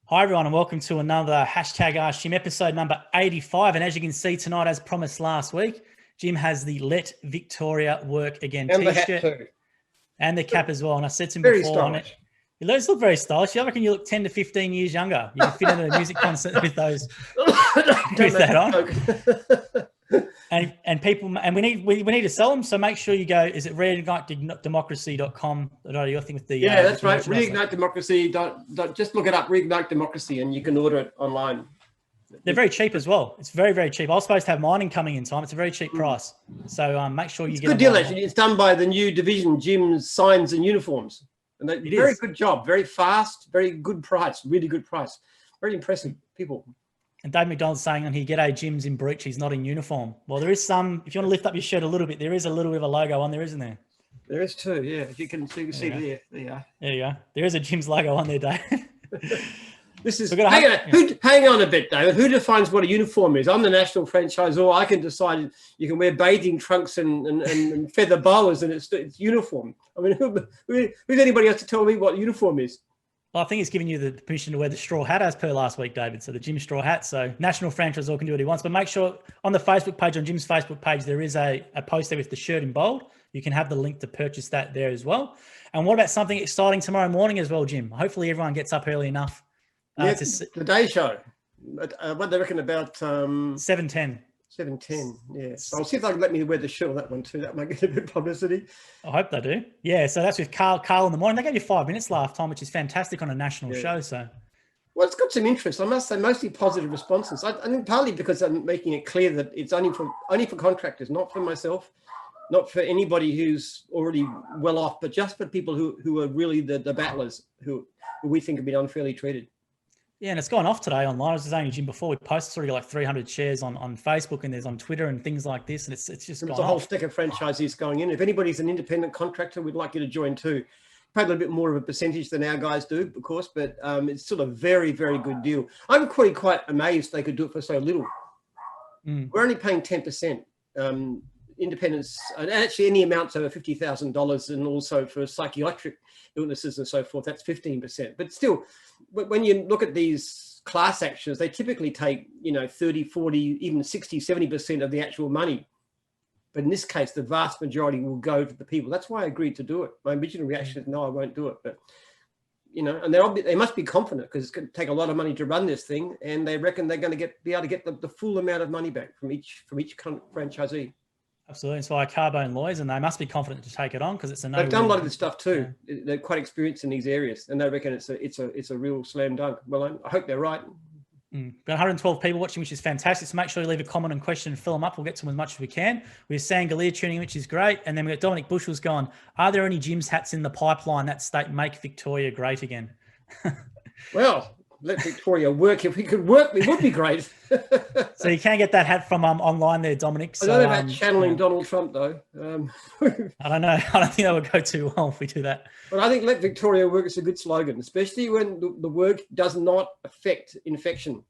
Hi everyone and welcome to another hashtag Ask Jim episode number 85. And as you can see tonight, as promised last week, Jim has the Let Victoria Work Again and t-shirt. The hat too. And the cap as well. And I said to him Very before on it, you look very stylish. I reckon you look 10 to 15 years younger. You can fit into a music concert with those with that on. And people, and we need to sell them. So make sure you go. Is it reignitedemocracy.com? Your thing with the that's right. Reignite Democracy. Don't just look it up. Reignite Democracy, and you can order it online. They're very cheap as well. It's very, very cheap. I was supposed to have mine coming in time. It's a very cheap price. So make sure you get a good deal. Actually, it's done by the new division, Jim's Signs and Uniforms, and they very good job. Very fast. Very good price. Really good price. Very impressive people. And Dave McDonald's saying on here, "G'day, Jim's in breech. He's not in uniform." Well, there is some. If you want to lift up your shirt a little bit, there is a little bit of a logo on there, isn't there? There is too. Yeah, if you can see there you are. There you go. There is a Jim's logo on there, Dave. This is hang on a bit, David. Who defines what a uniform is? I'm the national franchisor. I can decide you can wear bathing trunks and feather boas, and it's uniform. I mean, who's anybody else to tell me what uniform is? Well, I think it's giving you the permission to wear the straw hat as per last week, David. So the Jim straw hat. So national franchisor can do what he wants. But make sure on the Facebook page, on Jim's Facebook page, there is a post there with the shirt in bold. You can have the link to purchase that there as well. And what about something exciting tomorrow morning as well, Jim? Hopefully everyone gets up early enough. The day show. What they reckon about 7:10. 7:10. Yeah. So I'll see if they can let me wear the shirt on that one too. That might get a bit of publicity. I hope they do. Yeah. So that's with Carl in the morning. They gave you 5 minutes last time, which is fantastic on a national show. So. Well, it's got some interest. I must say, mostly positive responses. I think partly because I'm making it clear that it's only for contractors, not for myself, not for anybody who's already well off, but just for people who are really the battlers who we think have been unfairly treated. Yeah, and it's gone off today online. I was saying to Jim before, we posted already like 300 shares on Facebook, and there's on Twitter and things like this, and it's just gone off. There's a whole stack of franchisees going in. If anybody's an independent contractor, we'd like you to join too. Pay a little bit more of a percentage than our guys do, of course, but it's still a very, very good deal. I'm quite amazed they could do it for so little. We're only paying 10%. Independence, and actually any amounts over $50,000, and also for psychiatric illnesses and so forth, that's 15%. But still, when you look at these class actions, they typically take 30, 40, even 60, 70% of the actual money. But in this case, the vast majority will go to the people. That's why I agreed to do it. My original reaction is no, I won't do it. But and they must be confident, because it's going to take a lot of money to run this thing, and they reckon they're going to be able to get the full amount of money back from each franchisee. Absolutely. It's why Carbone lawyers, and they must be confident to take it on, because it's a no. They've done a lot of this stuff too. Yeah. They're quite experienced in these areas, and they reckon it's a real slam dunk. Well, I hope they're right. Got 112 people watching, which is fantastic. So make sure you leave a comment and question and fill them up. We'll get to them as much as we can. We have Sangalia tuning in, which is great. And then we got Dominic Bushell's gone, are there any Jim's hats in the pipeline that state make Victoria great again? Well, let Victoria work. If we could work, it would be great. So you can get that hat from online there, Dominic. So, I don't know about channeling Donald Trump, though. I don't know. I don't think that would go too well if we do that. But I think let Victoria work is a good slogan, especially when the work does not affect infection.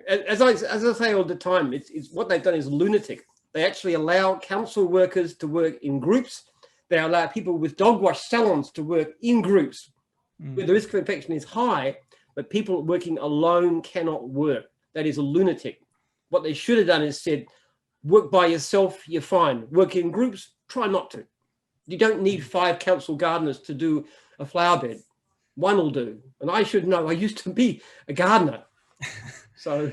As I say all the time, it's what they've done is lunatic. They actually allow council workers to work in groups. They allow people with dog wash salons to work in groups, where the risk of infection is high. But people working alone cannot work. That is a lunatic. What they should have done is said, work by yourself, you're fine. Work in groups, try not to. You don't need 5 council gardeners to do a flower bed. 1 will do. And I should know, I used to be a gardener. So.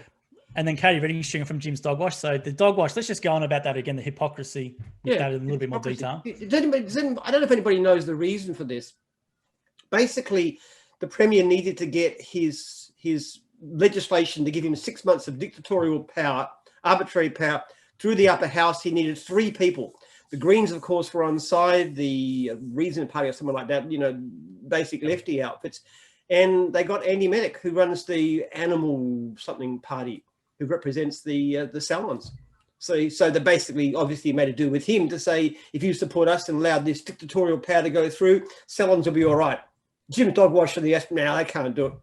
And then Katie Redding from Jim's Dog Wash. So the dog wash, let's just go on about that again, the hypocrisy. That in a little bit more detail. I don't know if anybody knows the reason for this. Basically, the Premier needed to get his legislation to give him 6 months of dictatorial power, arbitrary power, through the upper house. He needed 3 people. The Greens, of course, were on side, the Reason Party or someone like that, basic lefty outfits. And they got Andy Mennick, who runs the Animal something party, who represents the salons. So they basically obviously made a deal with him to say, if you support us and allow this dictatorial power to go through, salons will be all right. Jim's Dog Wash for the now they can't do it.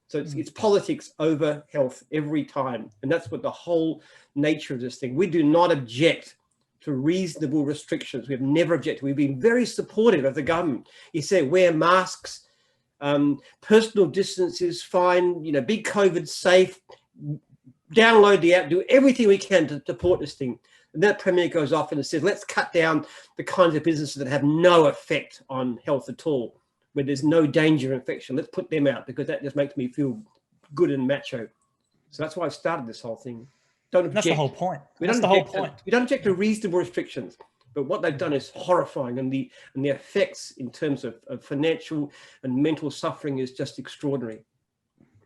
So it's politics over health every time. And that's what the whole nature of this thing. We do not object to reasonable restrictions. We've never objected. We've been very supportive of the government. You say wear masks, Personal distance is fine. You know, be COVID safe. Download the app. Do everything we can to support this thing. And that Premier goes off and it says, let's cut down the kinds of businesses that have no effect on health at all, where there's no danger of infection. Let's put them out, because that just makes me feel good and macho. So that's why I started this whole thing. Don't object. That's the whole point. We That's don't the whole object point. we don't object to reasonable restrictions, but what they've done is horrifying, and the effects in terms of financial and mental suffering is just extraordinary.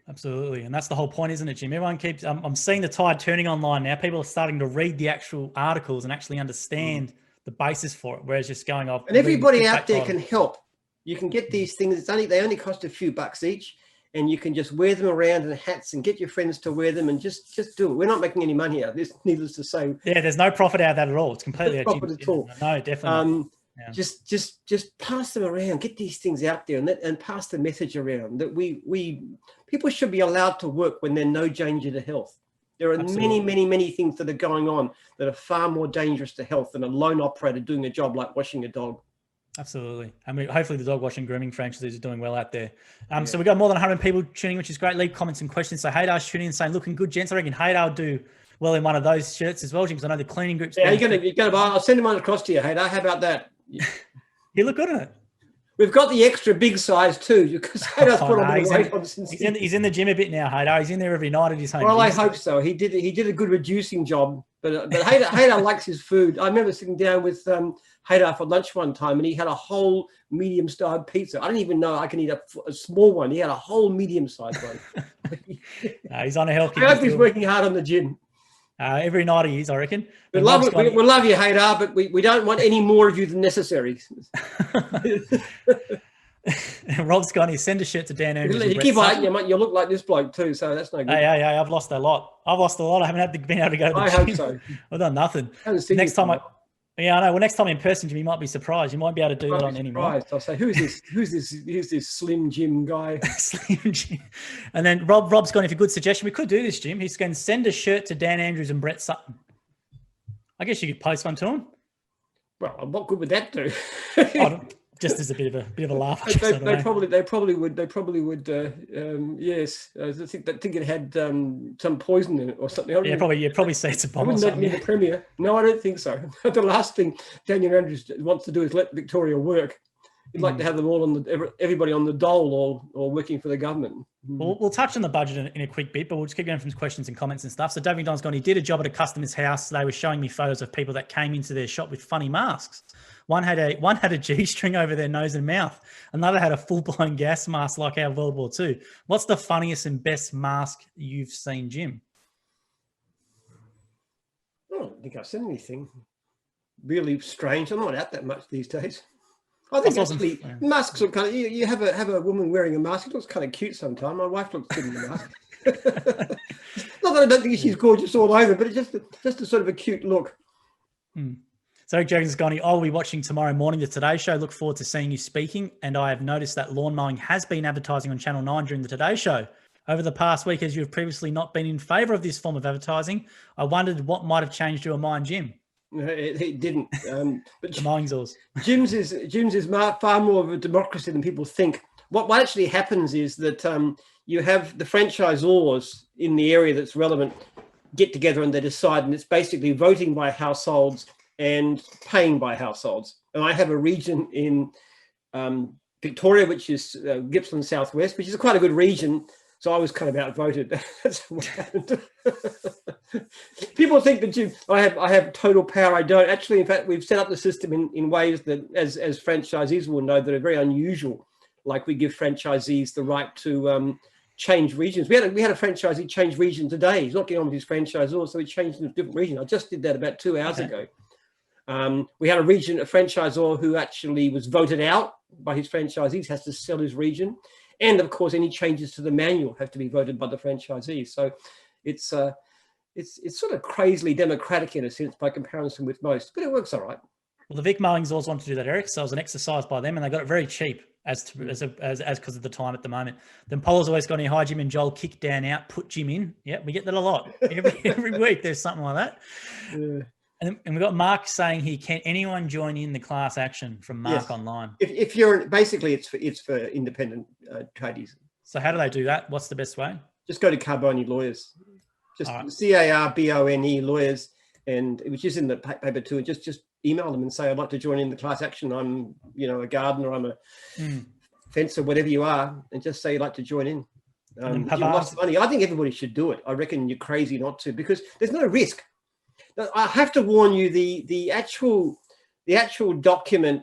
Absolutely. And that's the whole point, isn't it, Jim? Everyone keeps, I'm seeing the tide turning online now. People are starting to read the actual articles and actually understand the basis for it, whereas just going off. And everybody out there can help. You can get these things. They only cost a few bucks each, and you can just wear them around in hats and get your friends to wear them, and just do it. We're not making any money out of this, needless to say. Yeah, there's no profit out of that at all. It's completely No profit at all. No, definitely. Yeah. Just pass them around, get these things out there, and pass the message around that people should be allowed to work when there's no danger to health. There are many things that are going on that are far more dangerous to health than a lone operator doing a job like washing a dog. Absolutely. I mean, hopefully the dog washing grooming franchises are doing well out there. So we've got more than 100 people tuning, which is great. Leave comments and questions. So Haydar's tuning in saying, looking good, gents. I reckon Haydar will do well in one of those shirts as well, Jim, because I know the cleaning group's. Yeah, you're gonna buy. I'll send them on across to you, Haydar. How about that? You look good in it. We've got the extra big size too, because Haydar's put on the weight on since he's in the gym a bit now, Haydar. He's in there every night at his home. Well, I hope so. He did a good reducing job, but Haydar likes his food. I remember sitting down with Haydar for lunch one time, and he had a whole medium-sized pizza. I didn't even know I can eat a small one. He had a whole medium-sized one. He's on a health kick. I hope he's working hard on the gym. Every night he is, I reckon. We love you, Haydar, but we don't want any more of you than necessary. Rob's gone. He send a shirt to Dan Andrews. You keep on, you look like this bloke too, so that's no good. Hey, I've lost a lot. I haven't been able to go to the gym. I hope so. I've done nothing. Next time I know. Well, next time in person, Jim, you might be surprised. You might be able to do it on anymore. I'll say, who's this Slim Jim guy? Slim Jim. And then Rob's gone, if a good suggestion, we could do this, Jim. He's going to send a shirt to Dan Andrews and Brett Sutton. I guess you could post one to him. Well, what good would that do? Just as a bit of a laugh. They probably would. Yes, I think it had some poison in it or something. Probably say it's a bomb. I wouldn't let me in the Premier. No, I don't think so. The last thing Daniel Andrews wants to do is let Victoria work. He'd like to have them all everybody on the dole or working for the government. We'll touch on the budget in a quick bit, but we'll just keep going from questions and comments and stuff. So David Don's gone, he did a job at a customer's house. They were showing me photos of people that came into their shop with funny masks. One had a G-string over their nose and mouth. Another had a full-blown gas mask like our World War II. What's the funniest and best mask you've seen, Jim? I don't think I've seen anything really strange. I'm not out that much these days. I think actually masks are kind of, you have a woman wearing a mask. It looks kind of cute sometimes. My wife looks good in the mask. Not that I don't think she's gorgeous all over, but it's just a sort of a cute look. So James Goni, I'll be watching tomorrow morning the Today Show. Look forward to seeing you speaking. And I have noticed that lawn mowing has been advertising on Channel 9 during the Today Show. Over the past week, as you have previously not been in favour of this form of advertising, I wondered what might have changed your mind, Jim. No, it didn't. But the mowing's yours. Jim's is far more of a democracy than people think. What actually happens is that you have the franchisors in the area that's relevant get together and they decide, and it's basically voting by households and paying by households. And I have a region in Victoria, which is Gippsland Southwest, which is quite a good region. So I was kind of outvoted. That's what happened. People think that I have total power. I don't. Actually, in fact, we've set up the system in ways that, as franchisees will know, that are very unusual. Like we give franchisees the right to change regions. We had a franchisee change region today. He's not getting on with his franchisor, so he changed to a different region. I just did that about 2 hours ago. We had a franchisor who actually was voted out by his franchisees, has to sell his region. And of course, any changes to the manual have to be voted by the franchisee. So it's sort of crazily democratic in a sense by comparison with most, but it works all right. Well, the Vic Mowings always wanted to do that, Eric. So it was an exercise by them, and they got it very cheap as because of the time at the moment. Then Paul's always got any hi Jim and Joel, kick Dan out, put Jim in. Yeah, we get that a lot every week. There's something like that. Yeah. And we've got Mark saying here, can anyone join in the class action from Mark Yes. online? If you're basically, it's for independent tradies. So how do they do that? What's the best way? Just go to Carbone Lawyers, just All right. CARBONE Lawyers, and which is in the paper too. Just email them and say, I'd like to join in the class action. I'm, a gardener, I'm a fencer, whatever you are, and just say you'd like to join in. If you lost money, I think everybody should do it. I reckon you're crazy not to, because there's no risk. I have to warn you, the actual document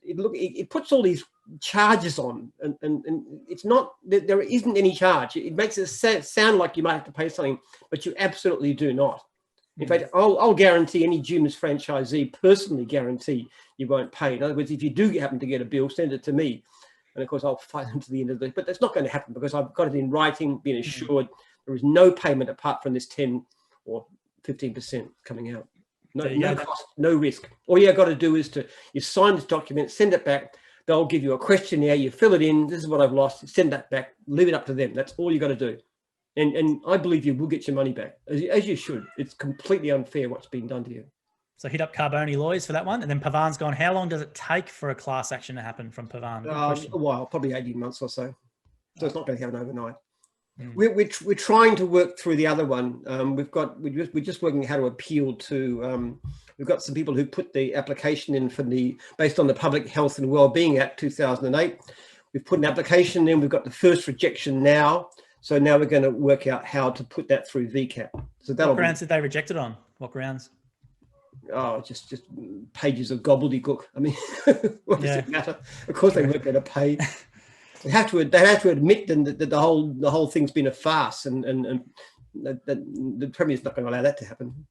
it puts all these charges on, and it's not, there isn't any charge. It makes it sound like you might have to pay something, but you absolutely do not. In fact, I'll guarantee any Jim's franchisee, personally guarantee you won't pay. In other words, if you do happen to get a bill, send it to me. And of course, I'll fight them to the end of the day. But that's not going to happen, because I've got it in writing, being assured there is no payment apart from this 10 or 15% coming out. No cost, no risk. All you've got to do is you sign this document, send it back. They'll give you a questionnaire. You fill it in. This is what I've lost. Send that back. Leave it up to them. That's all you got to do. And I believe you will get your money back, as you should. It's completely unfair what's been done to you. So hit up Carbone Lawyers for that one. And then Pavan's gone, how long does it take for a class action to happen from Pavan? A while, probably 18 months or so. So it's not going to happen overnight. We're trying to work through the other one. We're just working how to appeal to. We've got some people who put the application in based on the Public Health and Wellbeing Act 2008. We've put an application in. We've got the first rejection now. So now we're going to work out how to put that through VCAP. So what grounds did they reject it on? What grounds? Oh, just pages of gobbledygook. I mean, what does it matter? Of course, they weren't going to pay. They have to admit then that the whole thing's been a farce, and the Premier's not going to allow that to happen.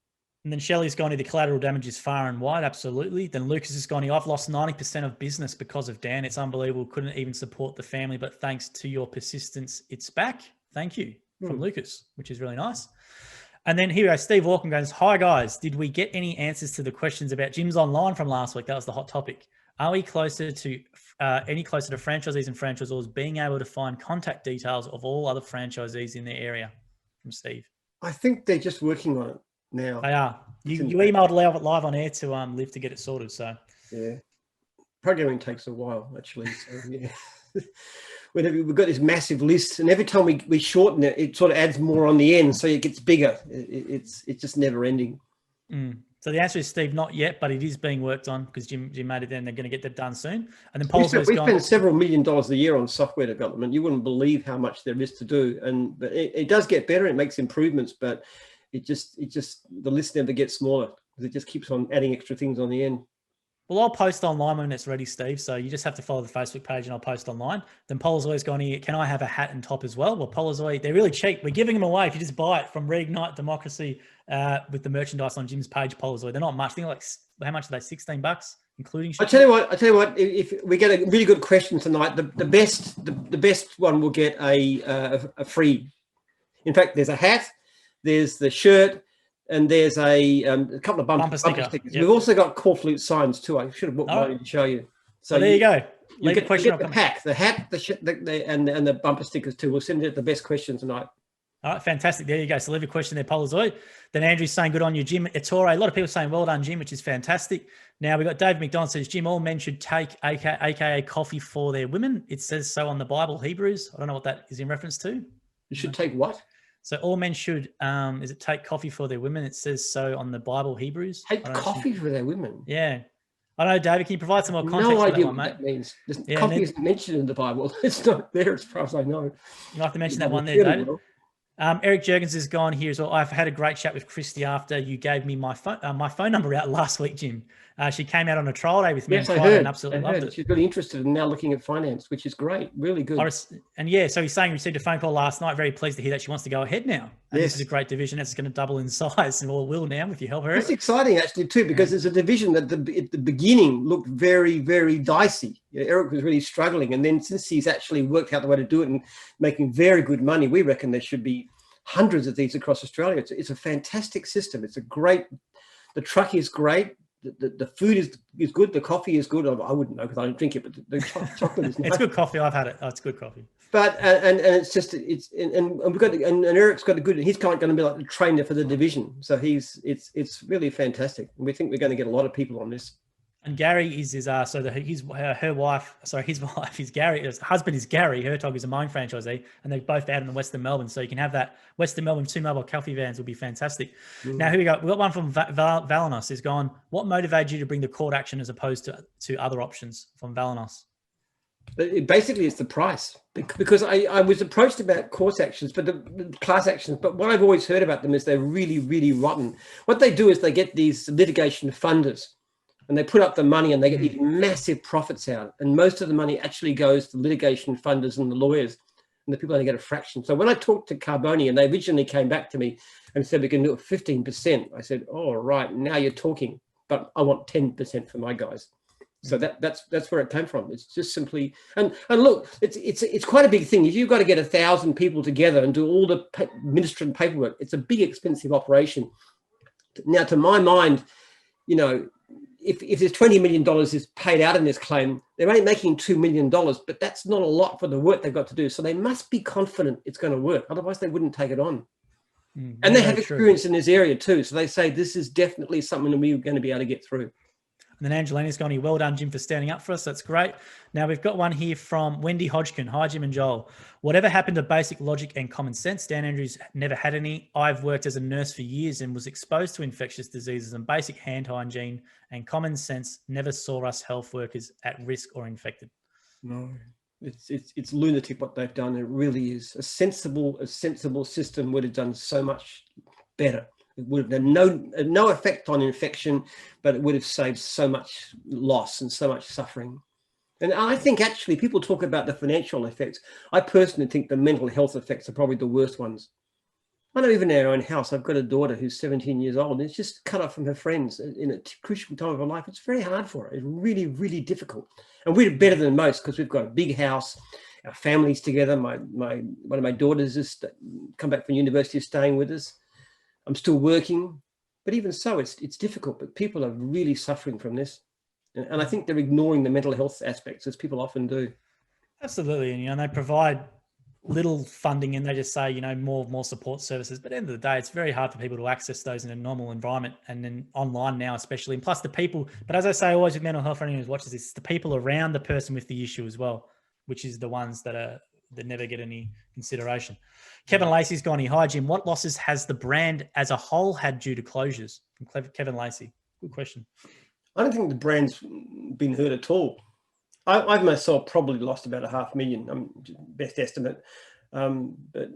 And then Shelley's gone, the collateral damage is far and wide, absolutely. Then Lucas has gone, I've lost 90% of business because of Dan. It's unbelievable. Couldn't even support the family, but thanks to your persistence, it's back. Thank you from Lucas, which is really nice. And then here we go. Steve Walken goes, hi guys, did we get any answers to the questions about gyms online from last week? That was the hot topic. Are we any closer to franchisees and franchisors being able to find contact details of all other franchisees in their area? From Steve. I think they're just working on it now. They are. You emailed live on air to Liv to get it sorted. So yeah, programming takes a while actually. So yeah. We've got this massive list, and every time we shorten it, it sort of adds more on the end, so it gets bigger. It's just never ending. So the answer is, Steve, not yet, but it is being worked on, because Jim made it then. They're going to get that done soon. And then we spend several $1 million a year on software development. You wouldn't believe how much there is to do, but it does get better. It makes improvements, but it just the list never gets smaller, because it just keeps on adding extra things on the end. Well, I'll post online when it's ready, Steve. So you just have to follow the Facebook page and I'll post online. Then Polazoy's gone here. Can I have a hat and top as well? Well, Polazoy, they're really cheap. We're giving them away if you just buy it from Reignite Democracy with the merchandise on Jim's page, Polazoy. They're not much. I think like, how much are they? $16, including shipping? I tell you what, if we get a really good question tonight, the best one will get a free. In fact, there's a hat, there's the shirt, and there's a couple of bumper stickers. Yep. We've also got core flute signs too. I should have brought mine to show you. So there you go. You get the pack, the hat, and the bumper stickers too. We'll send it the best question tonight. All right, fantastic. There you go. So leave a question there, Polazoy. Then Andrew's saying, good on you, Jim. Ettore. A lot of people saying, well done, Jim, which is fantastic. Now we've got David McDonald says, Jim, all men should take AKA coffee for their women. It says so on the Bible, Hebrews. I don't know what that is in reference to. You should take what? So all men should, is it take coffee for their women? It says so on the Bible, Hebrews. Take coffee for their women? Yeah. I don't know, David, can you provide some more context? No idea for that one, what mate? that means. Coffee isn't mentioned in the Bible. It's not there as far as I know. You'll have to mention that one there, David. Eric Jurgens has gone here as well. I've had a great chat with Christy after you gave me my phone number out last week, Jim. She came out on a trial day with me. Yes, I heard. And absolutely loved it. She's really interested in now looking at finance, which is great. Really good. And yeah, so he's saying he received a phone call last night. Very pleased to hear that she wants to go ahead now. And yes. This is a great division. It's going to double in size and all will now if you help her. It's exciting actually too, because there's a division that at the beginning looked very, very dicey. Eric was really struggling. And then since he's actually worked out the way to do it and making very good money, we reckon there should be hundreds of these across Australia. It's a fantastic system. It's a great, the truck is great. the food is good, the coffee is good. I wouldn't know because I don't drink it, but the chocolate is nice. It's good coffee. I've had it. Oh, it's good coffee. But and it's just and we've got and Eric's got a good. He's kind of going to be like the trainer for the division. So it's really fantastic. And we think we're going to get a lot of people on this. And Gary is his her wife. Sorry, his wife is Gary. His husband is Gary Hertog, is a mowing franchisee, and they're both out in the Western Melbourne. So you can have that Western Melbourne 2 mobile coffee vans will be fantastic. Now here we go. We've got one from Valenos. Is gone. What motivated you to bring the court action as opposed to other options from Valenos? Basically, it's the price, because I was approached about court actions, but the class actions. But what I've always heard about them is they're really, really rotten. What they do is they get these litigation funders, and they put up the money and they get these massive profits out. And most of the money actually goes to litigation funders and the lawyers, and the people only get a fraction. So when I talked to Carboni, and they originally came back to me and said, we can do it 15%. I said, oh, right, now you're talking, but I want 10% for my guys. So that's where it came from. It's just simply, and look, it's quite a big thing. If you've got to get 1,000 people together and do all the administrative paperwork, it's a big, expensive operation. Now, to my mind, you know, if there's $20 million is paid out in this claim, they're only making $2 million, but that's not a lot for the work they've got to do. So they must be confident it's going to work. Otherwise, they wouldn't take it on. And they have experience in this area too. So they say this is definitely something that we're going to be able to get through. And then Angelina's gone, well done, Jim, for standing up for us. That's great. Now we've got one here from Wendy Hodgkin. Hi, Jim and Joel. Whatever happened to basic logic and common sense? Dan Andrews never had any. I've worked as a nurse for years and was exposed to infectious diseases, and basic hand hygiene and common sense never saw us health workers at risk or infected. No, it's lunatic what they've done. It really is. A sensible system would have done so much better. It would have had no effect on infection, but it would have saved so much loss and so much suffering. And I think actually people talk about the financial effects. I personally think the mental health effects are probably the worst ones. I know even in our own house, I've got a daughter who's 17 years old and it's just cut off from her friends in a crucial time of her life. It's very hard for her. It's really, really difficult. And we're better than most because we've got a big house, our family's together. One of my daughters has come back from university, staying with us. I'm still working, but even so, it's difficult. But people are really suffering from this, and I think they're ignoring the mental health aspects, as people often do. Absolutely, and they provide little funding, and they just say more support services. But at the end of the day, it's very hard for people to access those in a normal environment, and then online now, especially. And plus, the people. But as I say, always with mental health, for anyone who watches this, it's the people around the person with the issue as well, which is the ones that never get any consideration. Kevin Lacey's gone here. Hi, Jim. What losses has the brand as a whole had due to closures? From Kevin Lacey. Good question. I don't think the brand's been hurt at all. I've myself probably lost about $500,000, best estimate. But,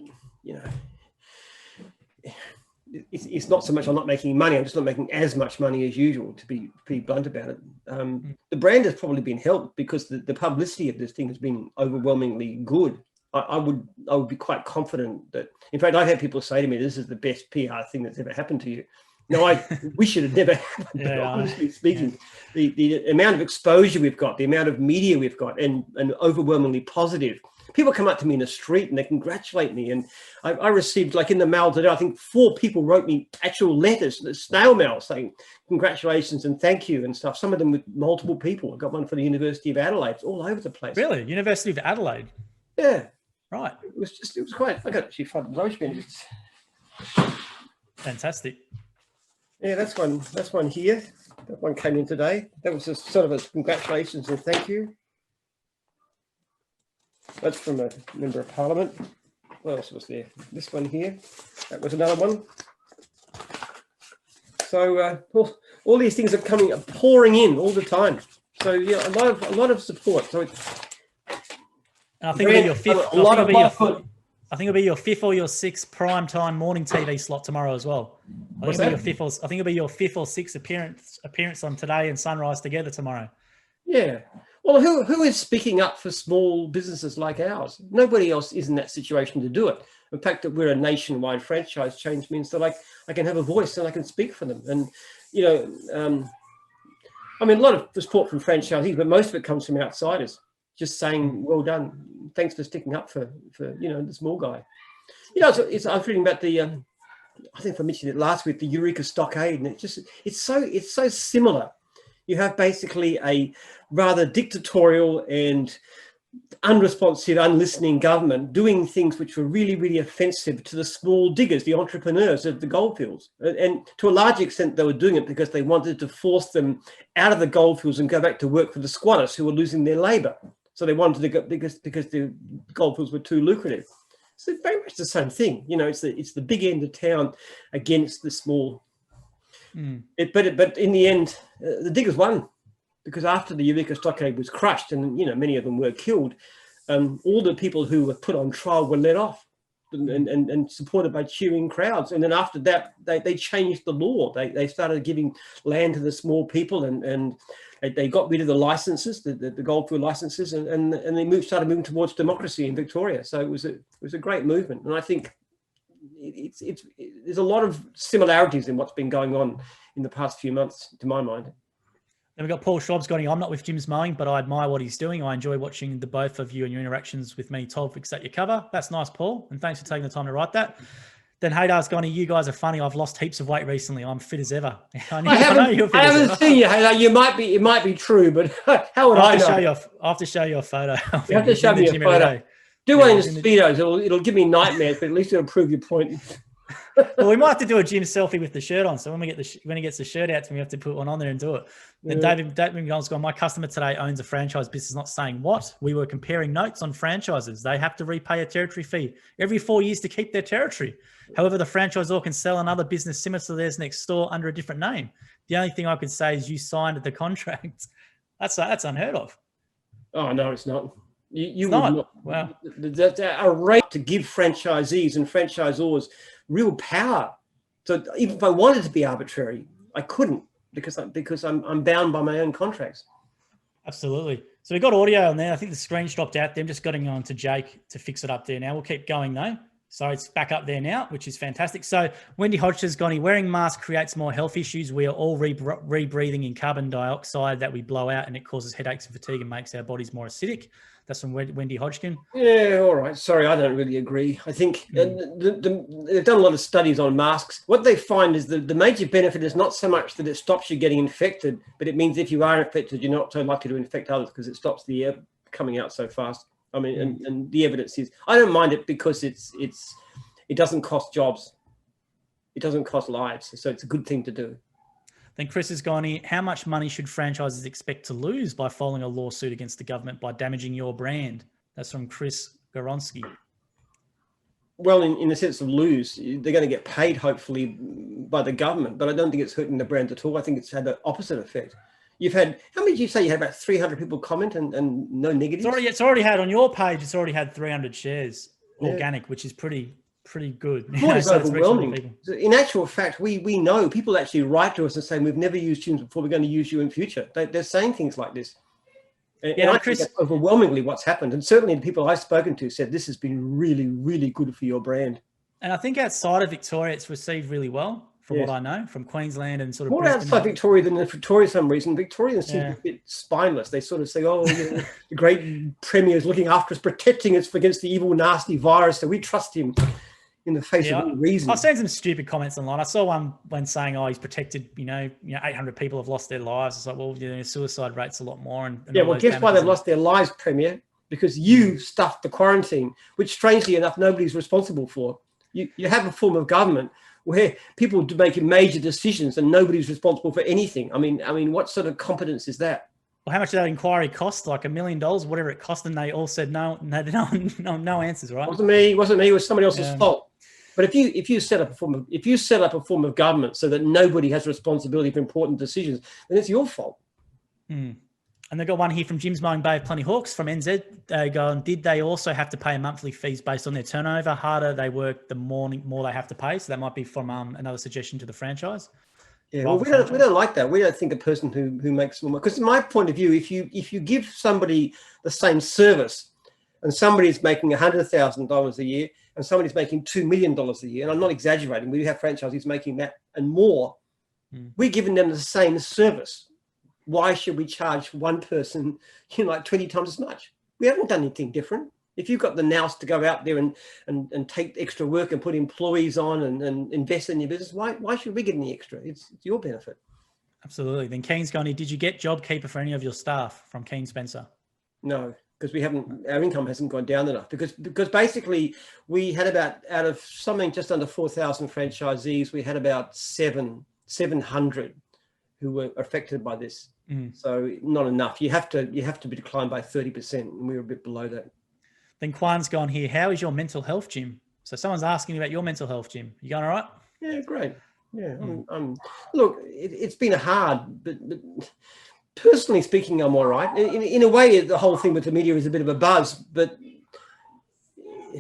it's not so much I'm not making money. I'm just not making as much money as usual, to be blunt about it. The brand has probably been helped because the publicity of this thing has been overwhelmingly good. I would be quite confident that, in fact, I've had people say to me, this is the best PR thing that's ever happened to you. No, I wish it had never happened, but honestly speaking, the amount of exposure we've got, the amount of media we've got, and overwhelmingly positive. People come up to me in the street and they congratulate me. And I received, like in the mail today, I think 4 people wrote me actual letters, snail mail, saying congratulations and thank you and stuff. Some of them with multiple people. I got one for the University of Adelaide. It's all over the place. Really? University of Adelaide? Yeah. Right. It was quite, I got actually 5 rubbish bins. Fantastic. Yeah, that's one here. That one came in today. That was just sort of a congratulations and thank you. That's from a member of Parliament. What else was there? This one here. That was another one. So all these things are pouring in all the time. So yeah, a lot of support. So it's. I think it'll be your fifth. I think it'll be your 5th or your 6th primetime morning TV slot tomorrow as well. I think it'll be your 5th or 6th appearance on Today and Sunrise together tomorrow. Yeah. Well, who is speaking up for small businesses like ours? Nobody else is in that situation to do it. The fact that we're a nationwide franchise change means that I can have a voice and I can speak for them. And, I mean, a lot of the support from franchisees, but most of it comes from outsiders, just saying, well done. Thanks for sticking up for the small guy. I was reading about I think I mentioned it last week, the Eureka Stockade, and it's so similar You have basically a rather dictatorial and unresponsive, unlistening government doing things which were really, really offensive to the small diggers, the entrepreneurs of the goldfields. And to a large extent, they were doing it because they wanted to force them out of the goldfields and go back to work for the squatters who were losing their labor. So they wanted to go because the goldfields were too lucrative. So it's very much the same thing. You know, it's the big end of town against the small. But in the end, the diggers won. Because after the Eureka Stockade was crushed, and many of them were killed, all the people who were put on trial were let off, and supported by cheering crowds. And then after that, they changed the law. They started giving land to the small people, and they got rid of the licenses, the goldfield licenses, and they started moving towards democracy in Victoria. So it was a great movement, and I think there's a lot of similarities in what's been going on in the past few months, to my mind. Then we've got Paul Schwab's going, I'm not with Jim's mowing, but I admire what he's doing. I enjoy watching the both of you and your interactions with many topics that you cover. That's nice, Paul. And thanks for taking the time to write that. Then Haydar's going, you guys are funny. I've lost heaps of weight recently. I'm fit as ever. I haven't seen you, Haydar. It might be true, but how would I know? I have to show you a photo. You have to show me a photo. Do one in Speedos. It'll give me nightmares, but at least it'll prove your point. Well, we might have to do a Jim selfie with the shirt on. So when he gets the shirt out to me, we have to put one on there and do it. Then David McDonald's gone, my customer today owns a franchise business, not saying what. We were comparing notes on franchises. They have to repay a territory fee every 4 years to keep their territory. However, the franchisor can sell another business similar to theirs next door under a different name. The only thing I could say is you signed the contract. That's unheard of. Oh, no, it's not. You would not. Wow. That's a right to give franchisees and franchisors real power. So even if I wanted to be arbitrary, I couldn't because I'm bound by my own contracts. Absolutely. So we've got audio on there. I think the screen's dropped out there. I'm just getting on to Jake to fix it up there now. We'll keep going though. So it's back up there now, which is fantastic. So Wendy Hodges gone, wearing masks creates more health issues. We are all rebreathing in carbon dioxide that we blow out, and it causes headaches and fatigue and makes our bodies more acidic. That's from Wendy Hodgkin. Yeah, all right. Sorry, I don't really agree. I think they've done a lot of studies on masks. What they find is the major benefit is not so much that it stops you getting infected, but it means if you are infected, you're not so likely to infect others because it stops the air coming out so fast. I mean, and the evidence is, I don't mind it because it doesn't cost jobs. It doesn't cost lives. So it's a good thing to do. Then Chris has gone here, how much money should franchises expect to lose by filing a lawsuit against the government by damaging your brand? That's from Chris Goronsky. Well, in the sense of lose, they're going to get paid, hopefully, by the government, but I don't think it's hurting the brand at all. I think it's had the opposite effect. You've had, how many did you say you had? About 300 people comment and no negatives? It's already had on your page, it's already had 300 shares organic, which is pretty good. It's overwhelming. In actual fact, we know people actually write to us and say, we've never used Tunes before, we're going to use you in future. They're saying things like this. And I think that's overwhelmingly what's happened. And certainly the people I've spoken to said this has been really, really good for your brand. And I think outside of Victoria, it's received really well, from what I know, from Queensland and sort of more Brisbane. Outside Victoria than in Victoria for some reason. Victorians seem a bit spineless. They sort of say, oh, the great Premier is looking after us, protecting us against the evil, nasty virus, so we trust him in the face of any reason. I've seen some stupid comments online. I saw one when saying, oh, he's protected, 800 people have lost their lives. It's like, well, suicide rate's a lot more. Well, guess why they've lost their lives, Premier? Because you stuffed the quarantine, which strangely enough, nobody's responsible for. You have a form of government where people do make major decisions and nobody's responsible for anything. I mean, what sort of competence is that? Well, how much did that inquiry cost? Like $1 million, whatever it cost, and they all said no answers, right? Wasn't me. It was somebody else's fault. But if you set up a form of government so that nobody has responsibility for important decisions, then it's your fault. And they've got one here from Jim's Mowing Bay of Plenty Hawks from NZ. They go, did they also have to pay monthly fees based on their turnover? Harder they work, the more they have to pay. So that might be from another suggestion to the franchise. Yeah, well, we don't like that. We don't think a person who makes more, because in my point of view, if you give somebody the same service and somebody's making $100,000 a year and somebody's making $2 million a year, and I'm not exaggerating, we have franchisees making that and more, we're giving them the same service. Why should we charge one person, like 20 times as much? We haven't done anything different. If you've got the nous to go out there and take extra work and put employees on and invest in your business, why should we get any extra? It's your benefit. Absolutely. Then Keen's gone here. Did you get JobKeeper for any of your staff from Keen Spencer? No, because our income hasn't gone down enough, because basically we had about, out of something just under 4,000 franchisees, we had about 700 who were affected by this. So not enough. You have to be declined by 30%, and we were a bit below that. Then Kwan's gone here. How is your mental health, Jim? So someone's asking about your mental health, Jim. You going all right? Yeah, great. Yeah, look, it's been hard, but personally speaking, I'm all right. In a way, the whole thing with the media is a bit of a buzz, but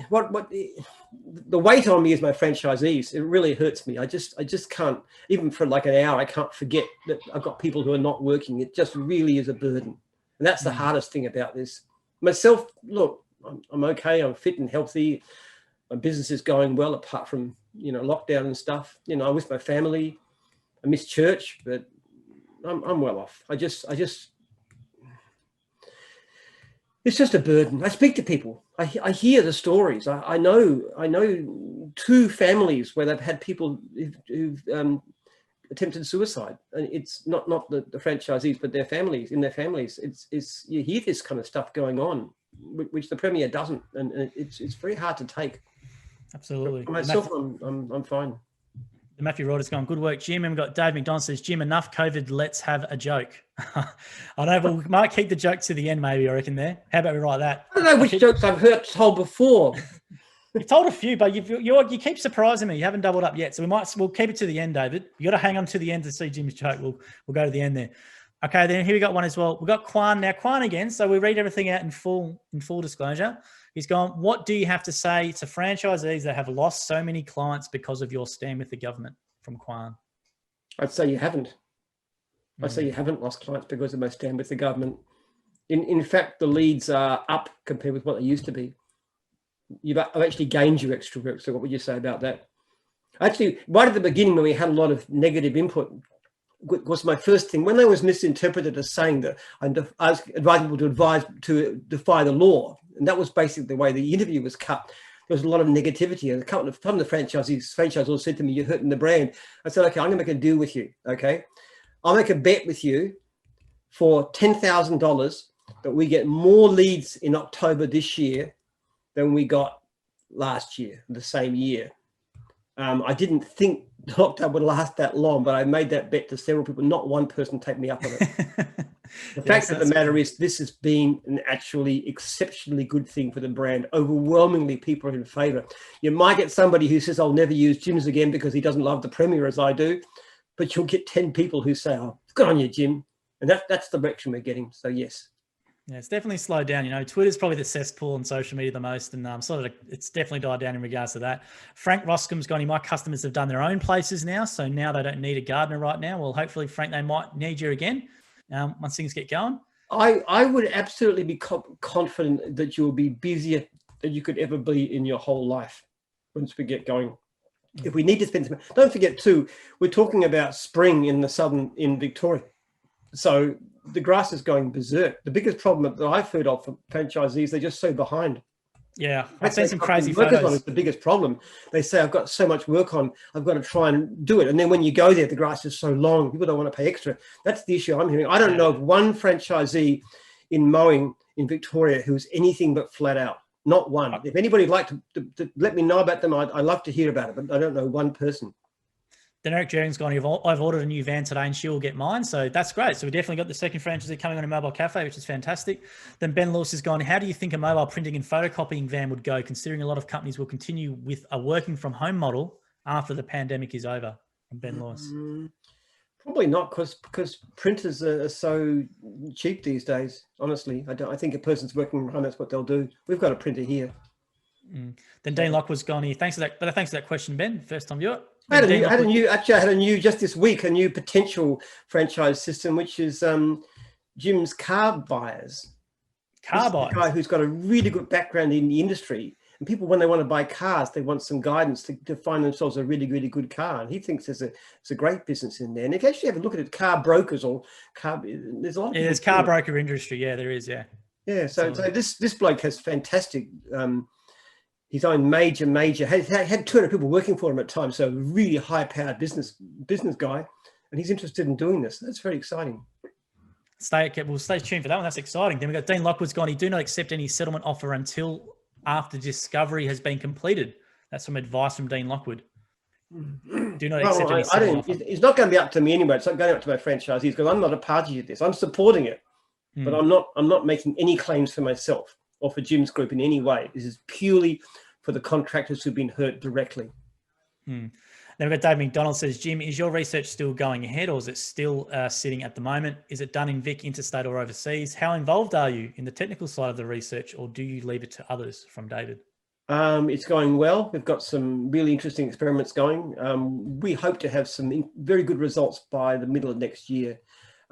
what the weight on me is my franchisees. It really hurts me. I just can't, even for like an hour, I can't forget that I've got people who are not working. It just really is a burden. And that's the hardest thing about this. Myself, look, I'm okay. I'm fit and healthy. My business is going well, apart from, lockdown and stuff. I'm with my family. I miss church, but I'm well off. It's just a burden. I speak to people. I hear the stories. I know 2 families where they've had people who've attempted suicide. And it's not the franchisees, but their families. It's you hear this kind of stuff going on, which the Premier doesn't, and it's very hard to take. Absolutely. For myself, I'm fine. Matthew Reuter's gone, good work, Jim. And we've got Dave McDonald says, Jim, enough COVID, let's have a joke. I know, but we might keep the joke to the end, maybe, I reckon there. How about we write that? I don't know which jokes I've heard told before. You've told a few, but you keep surprising me. You haven't doubled up yet. So we'll keep it to the end, David. You got to hang on to the end to see Jim's joke. We'll go to the end there. Okay, then here we got one as well. We've got Kwan. Now, Kwan again, so we read everything out in full disclosure. He's gone, what do you have to say to franchisees that have lost so many clients because of your stand with the government? From Kwan. I'd say you haven't. I'd say you haven't lost clients because of my stand with the government. In fact, the leads are up compared with what they used to be. I've actually gained you extra work. So what would you say about that? Actually, right at the beginning, when we had a lot of negative input, was my first thing. When I was misinterpreted as saying that I was advising people to defy the law, and that was basically the way the interview was cut. There was a lot of negativity, and a couple of the franchisors said to me, "You're hurting the brand." I said, "Okay, I'm going to make a deal with you. Okay, I'll make a bet with you for $10,000 that we get more leads in October this year than we got last year, the same year." I didn't think October would last that long, but I made that bet to several people. Not one person take me up on it. The fact of the matter is, this has been an actually exceptionally good thing for the brand. Overwhelmingly, people are in favour. You might get somebody who says, "I'll never use Jim's again because he doesn't love the Premier as I do," but you'll get 10 people who say, "Oh, good on you, Jim," and that's the direction we're getting. So yes. Yeah, it's definitely slowed down. Twitter's probably the cesspool on social media the most, and it's definitely died down in regards to that. Frank Roscombe's gone, my customers have done their own places now, so now they don't need a gardener right now. Well, hopefully, Frank, they might need you again once things get going. I would absolutely be confident that you'll be busier than you could ever be in your whole life once we get going. If we need to spend some, don't forget too, we're talking about spring in Victoria. So the grass is going berserk. The biggest problem that I've heard of for franchisees, they're just so behind. Yeah, I've seen some crazy photos. photos. It's the biggest problem. They say, "I've got so much work on, I've got to try and do it." And then when you go there, the grass is so long, people don't want to pay extra. That's the issue I'm hearing. I don't know of one franchisee in mowing in Victoria who's anything but flat out. Not one. If anybody would like to let me know about them, I'd love to hear about it, but I don't know one person. Then Eric Jerring's gone, I've ordered a new van today and she will get mine. So that's great. So we definitely got the second franchisee coming on a mobile cafe, which is fantastic. Then Ben Lewis has gone, how do you think a mobile printing and photocopying van would go, considering a lot of companies will continue with a working from home model after the pandemic is over? From Ben Lewis. Probably not, because printers are so cheap these days. Honestly, I think a person's working from home, that's what they'll do. We've got a printer here. Then Dean Lockwood's gone here. Thanks for that question, Ben. First time viewer. I had a new just this week, a new potential franchise system, which is Jim's car buyers. Car buyers. A guy who's got a really good background in the industry, and people, when they want to buy cars, they want some guidance to find themselves a really, really good car. And he thinks there's a great business in there. And if you actually have a look at it, car brokers or car, there's a lot. Yeah, there's car broker industry. Yeah, there is. Yeah. Yeah. So this bloke has fantastic. His own major had 200 people working for him at times. So really high-powered business guy, and he's interested in doing this. That's very exciting. We'll stay tuned for that one. That's exciting. Then we've got Dean Lockwood's gone. He do not accept any settlement offer until after discovery has been completed. That's from advice from Dean Lockwood. Do not accept any settlement offer. It's not going to be up to me anyway. It's not going up to my franchisees because I'm not a party to this. I'm supporting it, but I'm not making any claims for myself or for Jim's group in any way. This is purely for the contractors who've been hurt directly. Then we've got Dave McDonald says, Jim, is your research still going ahead or is it still sitting at the moment? Is it done in Vic, interstate or overseas? How involved are you in the technical side of the research or do you leave it to others? From David. It's going well. We've got some really interesting experiments going. We hope to have some very good results by the middle of next year.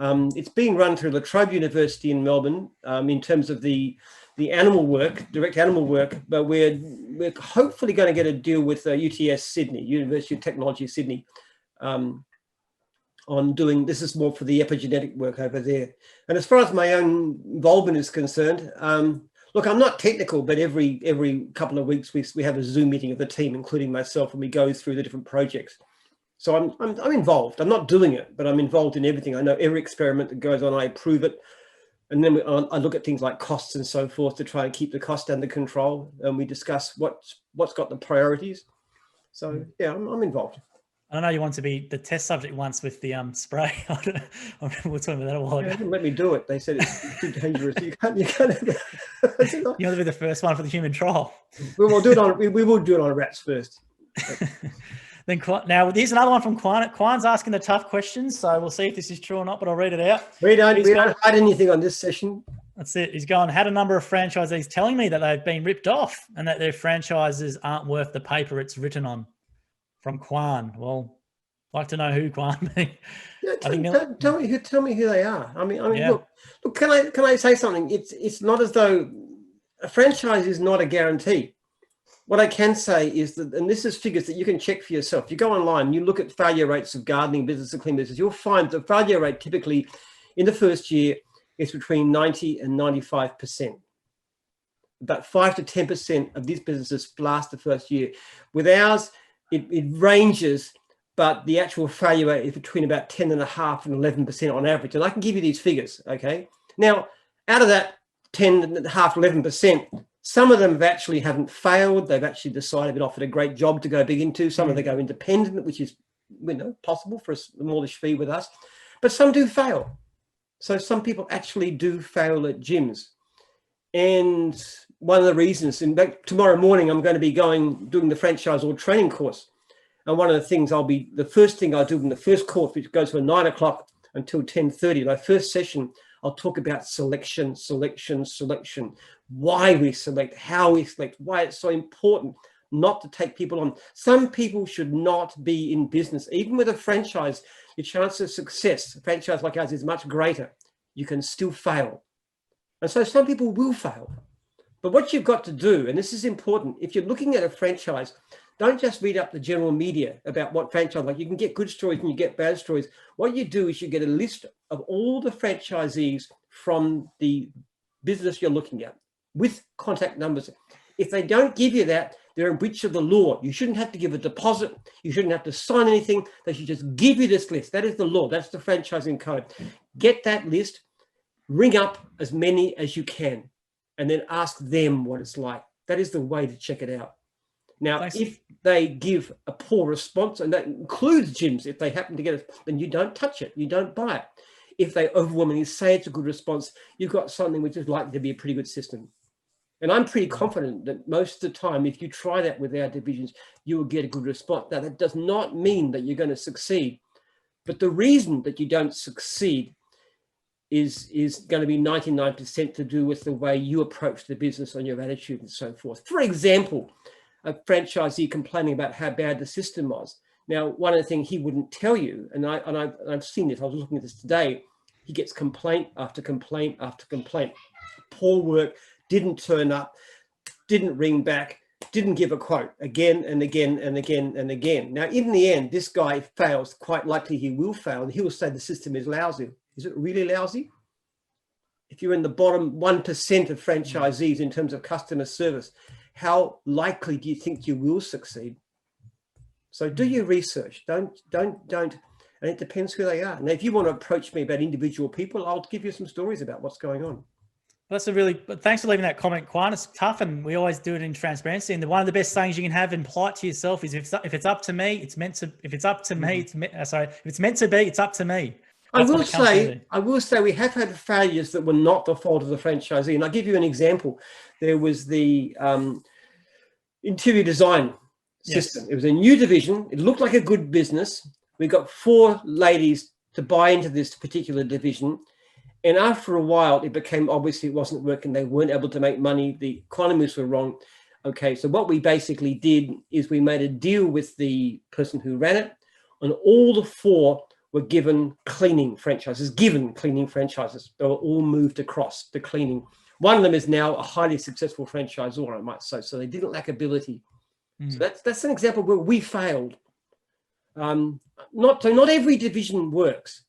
It's being run through Latrobe University in Melbourne in terms of the animal work, direct animal work, but we're hopefully going to get a deal with UTS Sydney, University of Technology Sydney, on doing, this is more for the epigenetic work over there. And as far as my own involvement is concerned, look, I'm not technical, but every couple of weeks we have a Zoom meeting of the team, including myself, and we go through the different projects. So I'm involved. I'm not doing it, but I'm involved in everything. I know every experiment that goes on, I approve it. And then I look at things like costs and so forth to try and keep the cost under control. And we discuss what's got the priorities. So yeah, I'm involved. I know you want to be the test subject once with the spray. I remember we were talking about that a while ago. They didn't let me do it. They said it's too dangerous. You can't. You want to be the first one for the human trial. We will do it on rats first. Then now here's another one from Quan. Quan's asking the tough questions, so we'll see if this is true or not. But I'll read it out. We don't hide anything on this session. That's it. He's gone. Had a number of franchisees telling me that they've been ripped off and that their franchises aren't worth the paper it's written on. From Quan. Well, I'd like to know who Quan. Yeah, tell me who they are. I mean, yeah. Look. Can I say something? It's not as though a franchise is not a guarantee. What I can say is that, and this is figures that you can check for yourself. You go online, you look at failure rates of gardening business and clean business, you'll find the failure rate typically in the first year is between 90 and 95%. About 5 to 10% of these businesses last the first year. With ours, it ranges, but the actual failure rate is between about 10.5 and 11% on average. And I can give you these figures, okay? Now, out of that 10.5, 11%, some of them haven't failed. They've actually decided and offered a great job to go big into. Some of them go independent, which is possible for a smallish fee with us. But some do fail. So some people actually do fail at gyms. And one of the reasons, in fact, tomorrow morning, I'm going to be doing the franchise or training course. And one of the things the first thing I'll do in the first course, which goes from 9 o'clock until 10:30, my first session, I'll talk about selection, why we select, how we select, why it's so important not to take people on. Some people should not be in business. Even with a franchise, your chance of success, a franchise like ours, is much greater. You can still fail. And so some people will fail. But what you've got to do, and this is important, if you're looking at a franchise, don't just read up the general media about what franchise, like you can get good stories and you get bad stories. What you do is you get a list of all the franchisees from the business you're looking at with contact numbers. If they don't give you that, they're in breach of the law. You shouldn't have to give a deposit. You shouldn't have to sign anything. They should just give you this list. That is the law. That's the franchising code. Get that list, ring up as many as you can, and then ask them what it's like. That is the way to check it out. Now, if they give a poor response, and that includes gyms, if they happen to get it, then you don't touch it. You don't buy it. If they overwhelmingly say it's a good response, you've got something which is likely to be a pretty good system. And I'm pretty confident that most of the time, if you try that with our divisions, you will get a good response. Now, that does not mean that you're going to succeed. But the reason that you don't succeed is going to be 99% to do with the way you approach the business and your attitude and so forth. For example, a franchisee complaining about how bad the system was. Now, one of the things he wouldn't tell you, and I've seen this, I was looking at this today, he gets complaint after complaint after complaint. Poor work, didn't turn up, didn't ring back, didn't give a quote, again and again and again and again. Now, in the end, this guy fails, quite likely he will fail, and he will say the system is lousy. Is it really lousy? If you're in the bottom 1% of franchisees in terms of customer service, how likely do you think you will succeed? So do your research. Don't. And it depends who they are. Now, if you want to approach me about individual people, I'll give you some stories about what's going on. That's but thanks for leaving that comment, Quan. It's tough, and we always do it in transparency. And one of the best sayings you can have and polite to yourself is, if it's up to me, it's meant to. If it's up to me, if it's meant to be, it's up to me. I will say we have had failures that were not the fault of the franchisee. And I'll give you an example. There was the interior design system. Yes. It was a new division. It looked like a good business. We got 4 ladies to buy into this particular division. And after a while, it became obvious it wasn't working. They weren't able to make money. The economies were wrong. Okay, so what we basically did is we made a deal with the person who ran it, and all the 4 were given cleaning franchises. They were all moved across to cleaning. One of them is now a highly successful franchisor, I might say. So they didn't lack ability. So that's an example where we failed. Not every division works,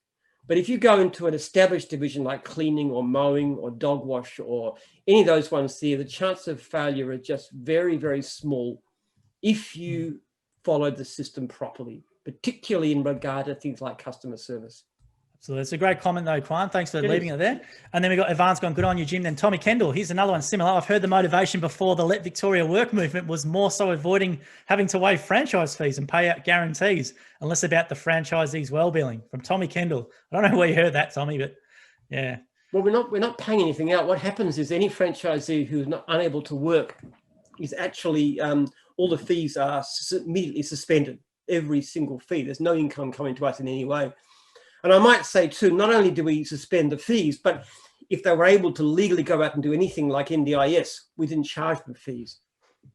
but if you go into an established division like cleaning or mowing or dog wash or any of those ones there, the chance of failure are just very, very small if you follow the system properly, particularly in regard to things like customer service. So that's a great comment though, Quan. Thanks for leaving it there. And then we got Ivan's gone, good on you, Jim. Then Tommy Kendall, here's another one similar. I've heard the motivation before the Let Victoria Work movement was more so avoiding having to waive franchise fees and pay out guarantees, and less about the franchisees' well-being. From Tommy Kendall. I don't know where you heard that, Tommy, but yeah. Well, we're not paying anything out. What happens is any franchisee who's not unable to work is actually all the fees are immediately suspended. Every single fee. There's no income coming to us in any way. And I might say too, not only do we suspend the fees, but if they were able to legally go out and do anything like NDIS, we didn't charge them fees.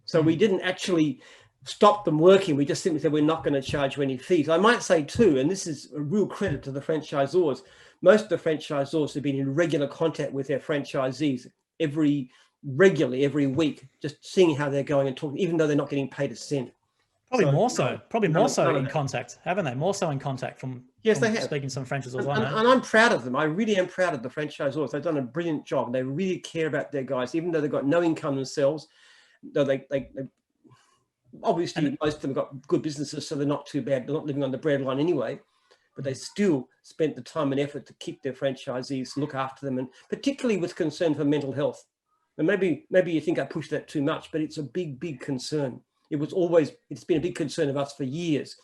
So we didn't actually stop them working. We just simply said, we're not going to charge you any fees. I might say too, and this is a real credit to the franchisors, most of the franchisors have been in regular contact with their franchisees regularly every week, just seeing how they're going and talking, even though they're not getting paid a cent. Probably more so in contact, haven't they? More so in contact from they have. Speaking to some franchisors. And I'm proud of them. I really am proud of the franchisors. They've done a brilliant job. They really care about their guys, even though they've got no income themselves. Though they obviously most of them have got good businesses, so they're not too bad. They're not living on the breadline anyway. But they still spent the time and effort to keep their franchisees, look after them, and particularly with concern for mental health. And maybe you think I pushed that too much, but it's a big concern. It's been a big concern of us for years,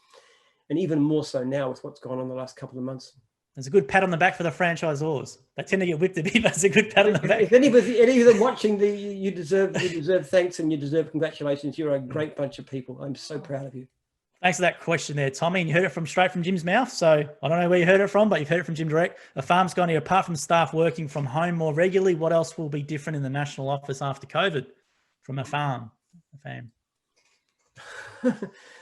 and even more so now with what's gone on the last couple of months. There's a good pat on the back for the franchisors. They tend to get whipped a bit, but it's a good pat on the back. If any of them watching, you deserve thanks and you deserve congratulations. You're a great bunch of people. I'm so proud of you. Thanks for that question there, Tommy. And you heard it straight from Jim's mouth. So I don't know where you heard it from, but you've heard it from Jim direct. A farm's gone here. Apart from staff working from home more regularly, what else will be different in the national office after COVID? From a fam.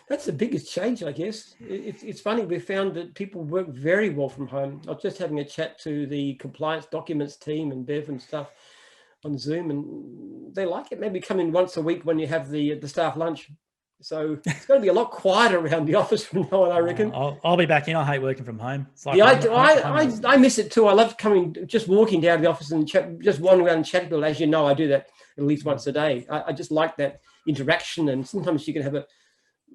That's the biggest change, I guess. It's funny. We found that people work very well from home. I was just having a chat to the compliance documents team and Bev and stuff on Zoom, and they like it. Maybe come in once a week when you have the staff lunch. So it's going to be a lot quieter around the office from now on, I reckon. I'll be back in. I hate working from home. It's like I miss it too. I love just walking down to the office and just wandering around and chatting to people. As you know, I do that at least once a day. I just like that interaction, and sometimes you can have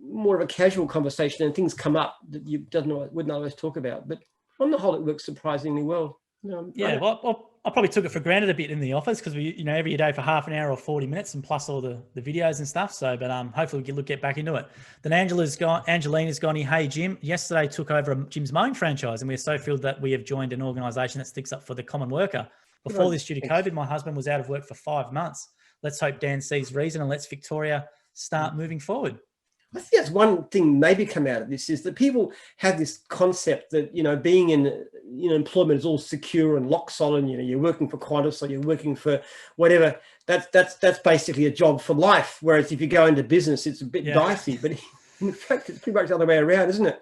more of a casual conversation and things come up that you wouldn't always talk about. But on the whole, it works surprisingly well. I probably took it for granted a bit in the office because we, every day for half an hour or 40 minutes and plus all the videos and stuff. So, but hopefully we can get back into it. Then Angelina's gone, hey, Jim, yesterday took over Jim's mowing franchise, and we're so thrilled that we have joined an organisation that sticks up for the common worker. Before this, due to COVID, my husband was out of work for 5 months. Let's hope Dan sees reason and lets Victoria start moving forward. I think that's one thing maybe come out of this is that people have this concept that, being in employment is all secure and lock solid. You're working for Qantas or you're working for whatever. That's basically a job for life. Whereas if you go into business, it's a bit dicey. But in fact, it's pretty much the other way around, isn't it?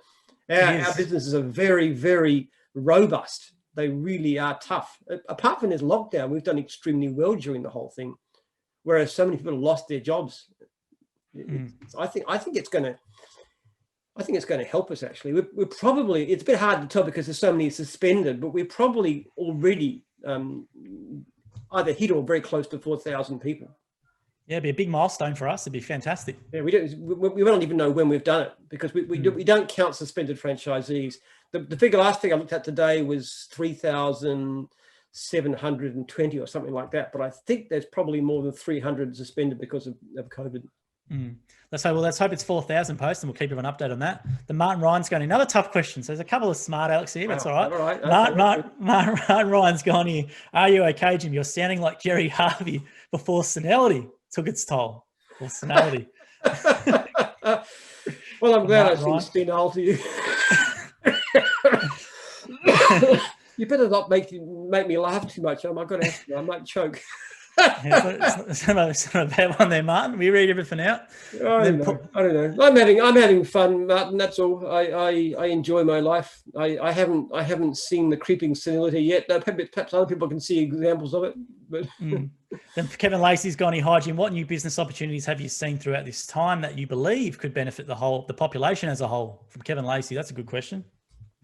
Our businesses are very, very robust. They really are tough. Apart from this lockdown, we've done extremely well during the whole thing. Whereas so many people have lost their jobs. I think it's going to help us actually. We're probably, it's a bit hard to tell because there's so many suspended, but we're probably already either hit or very close to 4,000 people. Yeah, it'd be a big milestone for us. It'd be fantastic. Yeah, we don't even know when we've done it, because we don't count suspended franchisees. The last thing I looked at today was 3,720 or something like that. But I think there's probably more than 300 suspended because of COVID. Let's hope it's 4,000 posts, and we'll keep everyone updated on that. The Martin Ryan's going, another tough question. So there's a couple of smart Alex here. That's all right. All right. Martin Ryan's gone here. Are you okay, Jim? You're sounding like Jerry Harvey before senility took its toll. Or senility. Well, I'm glad I seem senile to you. You better not make me laugh too much. I might choke. It's not a bad one there, Martin. We read everything out. I don't know. I'm having fun, Martin. That's all. I enjoy my life. I haven't seen the creeping senility yet. Perhaps other people can see examples of it. But Then Kevin Lacey's gone, hi Jim, what new business opportunities have you seen throughout this time that you believe could benefit the population as a whole? From Kevin Lacey. That's a good question.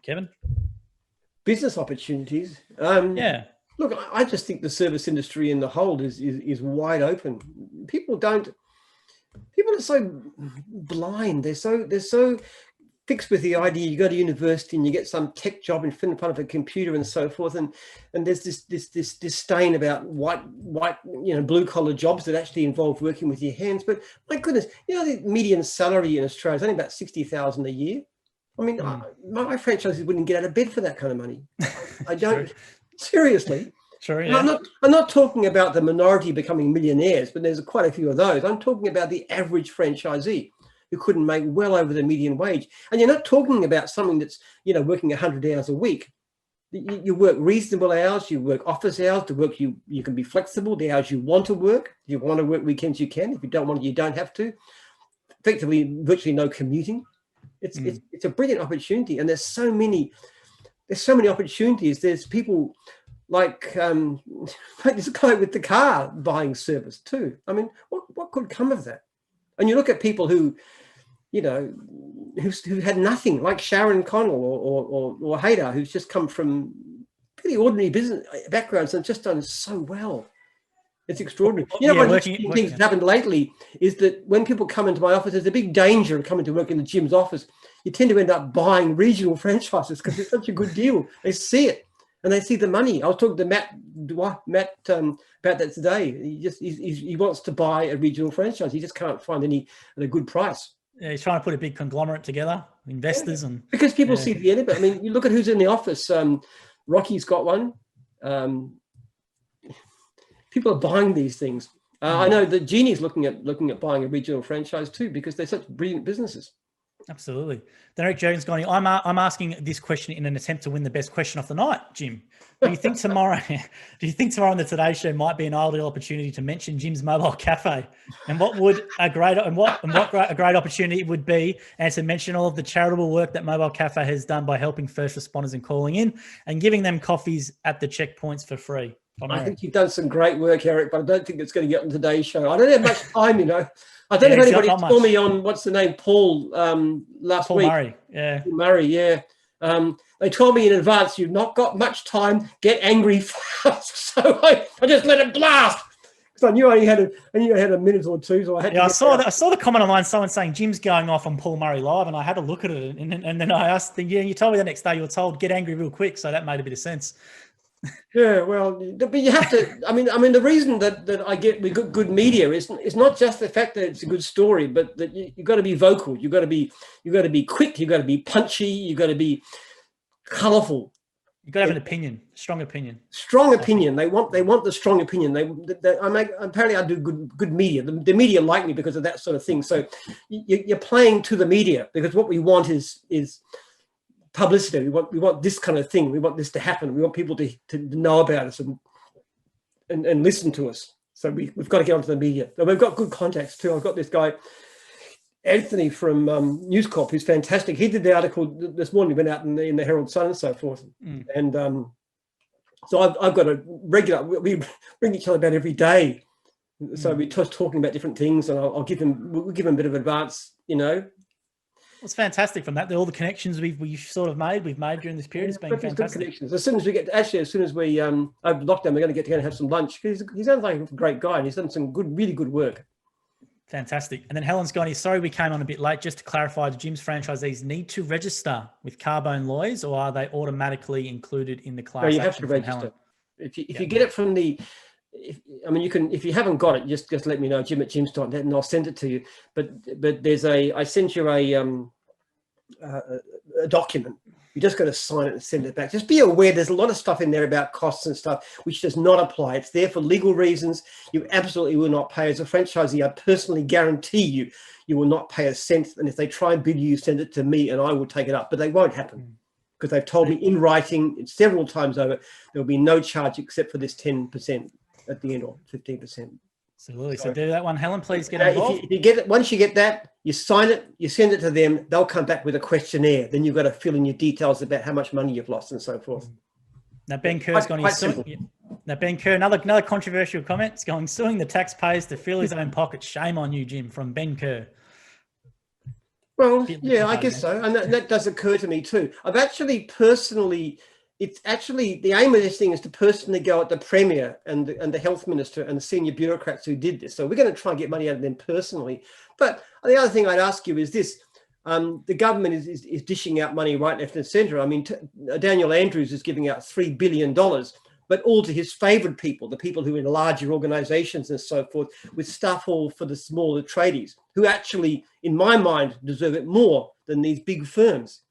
Kevin? Business opportunities. Yeah. Look, I just think the service industry in the whole is wide open. People are so blind. They're so fixed with the idea you go to university and you get some tech job in front of a computer and so forth, and there's this disdain about white blue collar jobs that actually involve working with your hands. But my goodness, the median salary in Australia is only about 60,000 a year. I mean, my franchises wouldn't get out of bed for that kind of money. I don't. Seriously. Sure, yeah. I'm not talking about the minority becoming millionaires, but there's quite a few of those. I'm talking about the average franchisee who couldn't make well over the median wage. And you're not talking about something that's, working 100 hours a week. You work reasonable hours, you work office hours, you can be flexible, the hours you want to work. If you want to work weekends, you can. If you don't want to, you don't have to. Effectively, virtually no commuting. It's a brilliant opportunity. And there's so many opportunities. There's people like this guy with the car buying service too. I mean, what could come of that? And you look at people who had nothing, like Sharon Connell or Hader, who's just come from pretty ordinary business backgrounds and just done so well. It's extraordinary. One of the things that's happened lately is that when people come into my office, there's a big danger of coming to work in the Jim's office. You tend to end up buying regional franchises because it's such a good deal. They see it and they see the money. I was talking to Matt about that today. He wants to buy a regional franchise. He just can't find any at a good price. Yeah, he's trying to put a big conglomerate together, investors, and because people see the end of it. I mean, you look at who's in the office. Rocky's got one. People are buying these things. I know that Genie's looking at buying a regional franchise too, because they're such brilliant businesses. Absolutely. Derek Jones going, I'm asking this question in an attempt to win the best question of the night, Jim. Do you think tomorrow on the Today Show might be an ideal opportunity to mention Jim's mobile cafe? And what would a great opportunity it would be, and to mention all of the charitable work that Mobile Cafe has done by helping first responders and calling in and giving them coffees at the checkpoints for free? I think you've done some great work, Eric, but I don't think it's going to get on today's show. I don't have much time, I don't know if anybody told me on, what's the name, Paul, last week. Paul Murray, Paul Murray, yeah. They told me in advance, you've not got much time, get angry fast. So I just let it blast. Because I knew I had a minute or two, so I had to. I saw the comment online, someone saying Jim's going off on Paul Murray Live, and I had a look at it, and then I asked, you told me the next day you were told, get angry real quick, so that made a bit of sense. Yeah, well, but you have to. I mean, the reason that I get good media is not just the fact that it's a good story, but that you've got to be vocal. You've got to be quick. You've got to be punchy. You've got to be colourful. You've got to have an opinion, strong opinion. Strong opinion. They want the strong opinion. Apparently I do good media. The media like me because of that sort of thing. So you're playing to the media, because what we want is publicity. We want this kind of thing. We want this to happen. We want people to know about us and listen to us. So we've got to get onto the media. And we've got good contacts too. I've got this guy, Anthony from News Corp, who's fantastic. He did the article this morning. He went out in the Herald Sun and so forth. And so I've got a regular. We bring each other about every day. So we're just talking about different things, and we'll give him a bit of advance. It's fantastic from that. All the connections we've made during this period has been fantastic. Connections. As soon as we over lockdown, we're going to get together and have some lunch. He sounds like a great guy, and he's done some really good work. Fantastic. And then Helen's gone here. Sorry, we came on a bit late. Just to clarify, do gyms franchisees need to register with Carbone lawyers, or are they automatically included in the class? No, you have action to from register. Helen? If you get it from the, if you haven't got it, just let me know, jim@gyms.net, and I'll send it to you. But I sent you a document. You just got to sign it and send it back. Just be aware there's a lot of stuff in there about costs and stuff which does not apply. It's there for legal reasons. You absolutely will not pay. As a franchisee, I personally guarantee you will not pay a cent. And if they try and bid you, send it to me and I will take it up. But they won't happen because they've told me in writing several times over, there'll be no charge except for this 10% at the end, or 15%. Absolutely. So do that one, Helen. Please get involved. If you get it, once you get that, you sign it, you send it to them. They'll come back with a questionnaire. Then you've got to fill in your details about how much money you've lost and so forth. Now Ben Kerr's gone. Now Ben Kerr, another controversial comment. It's going suing the taxpayers to fill his own pocket. Shame on you, Jim. From Ben Kerr. Well, yeah, I guess so, and that does occur to me too. I've actually personally. It's actually the aim of this thing is to personally go at the Premier and the Health Minister and the senior bureaucrats who did this. So we're going to try and get money out of them personally. But the other thing I'd ask you is this. The government is dishing out money right, left and centre. I mean, Daniel Andrews is giving out $3 billion, but all to his favoured people, the people who are in larger organisations and so forth, with stuff all for the smaller tradies, who actually, in my mind, deserve it more than these big firms.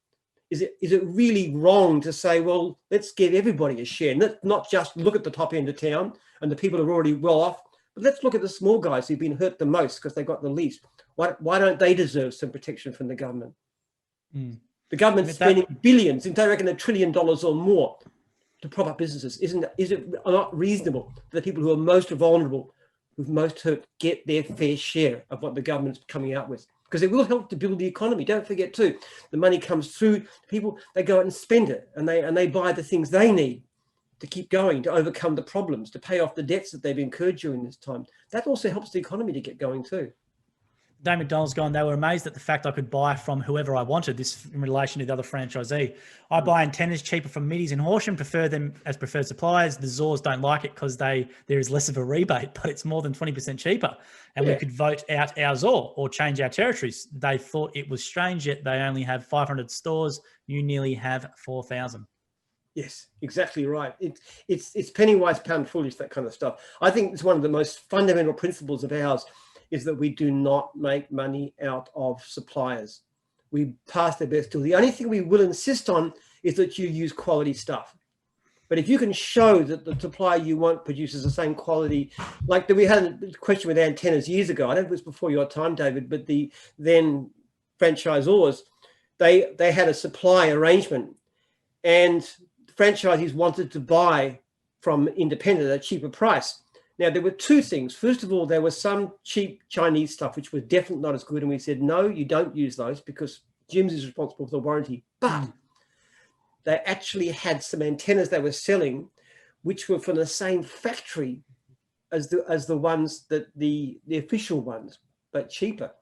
Is it really wrong to say, well, let's give everybody a share, let's not just look at the top end of town and the people who are already well off, but let's look at the small guys who've been hurt the most because they got the least. Why don't they deserve some protection from the government? The government's spending billions, and they reckon $1 trillion or more to prop up businesses. Is it not reasonable that the people who are most vulnerable, who've most hurt, get their fair share of what the government's coming out with? Because it will help to build the economy. Don't forget too, the money comes through people, they go out and spend it, and they buy the things they need to keep going, to overcome the problems, to pay off the debts that they've incurred during this time. That also helps the economy to get going too. Dave McDonald's gone, they were amazed at the fact I could buy from whoever I wanted, this in relation to the other franchisee. I buy antennas cheaper from Middies and Horsham, prefer them as preferred suppliers. The Zors don't like it because there is less of a rebate, but it's more than 20% cheaper. And we could vote out our Zor or change our territories. They thought it was strange, yet they only have 500 stores. You nearly have 4,000. Yes, exactly right. It's penny wise, pound foolish, that kind of stuff. I think it's one of the most fundamental principles of ours is that we do not make money out of suppliers. We pass the best deal. The only thing we will insist on is that you use quality stuff. But if you can show that the supplier you want produces the same quality, like we had a question with antennas years ago, I don't know if it was before your time, David, but the then franchisors, they had a supply arrangement and franchisees wanted to buy from independent at a cheaper price. Now, there were two things. First of all, there was some cheap Chinese stuff, which was definitely not as good. And we said, no, you don't use those because Jim's is responsible for the warranty. But they actually had some antennas they were selling, which were from the same factory as the ones that the official ones, but cheaper.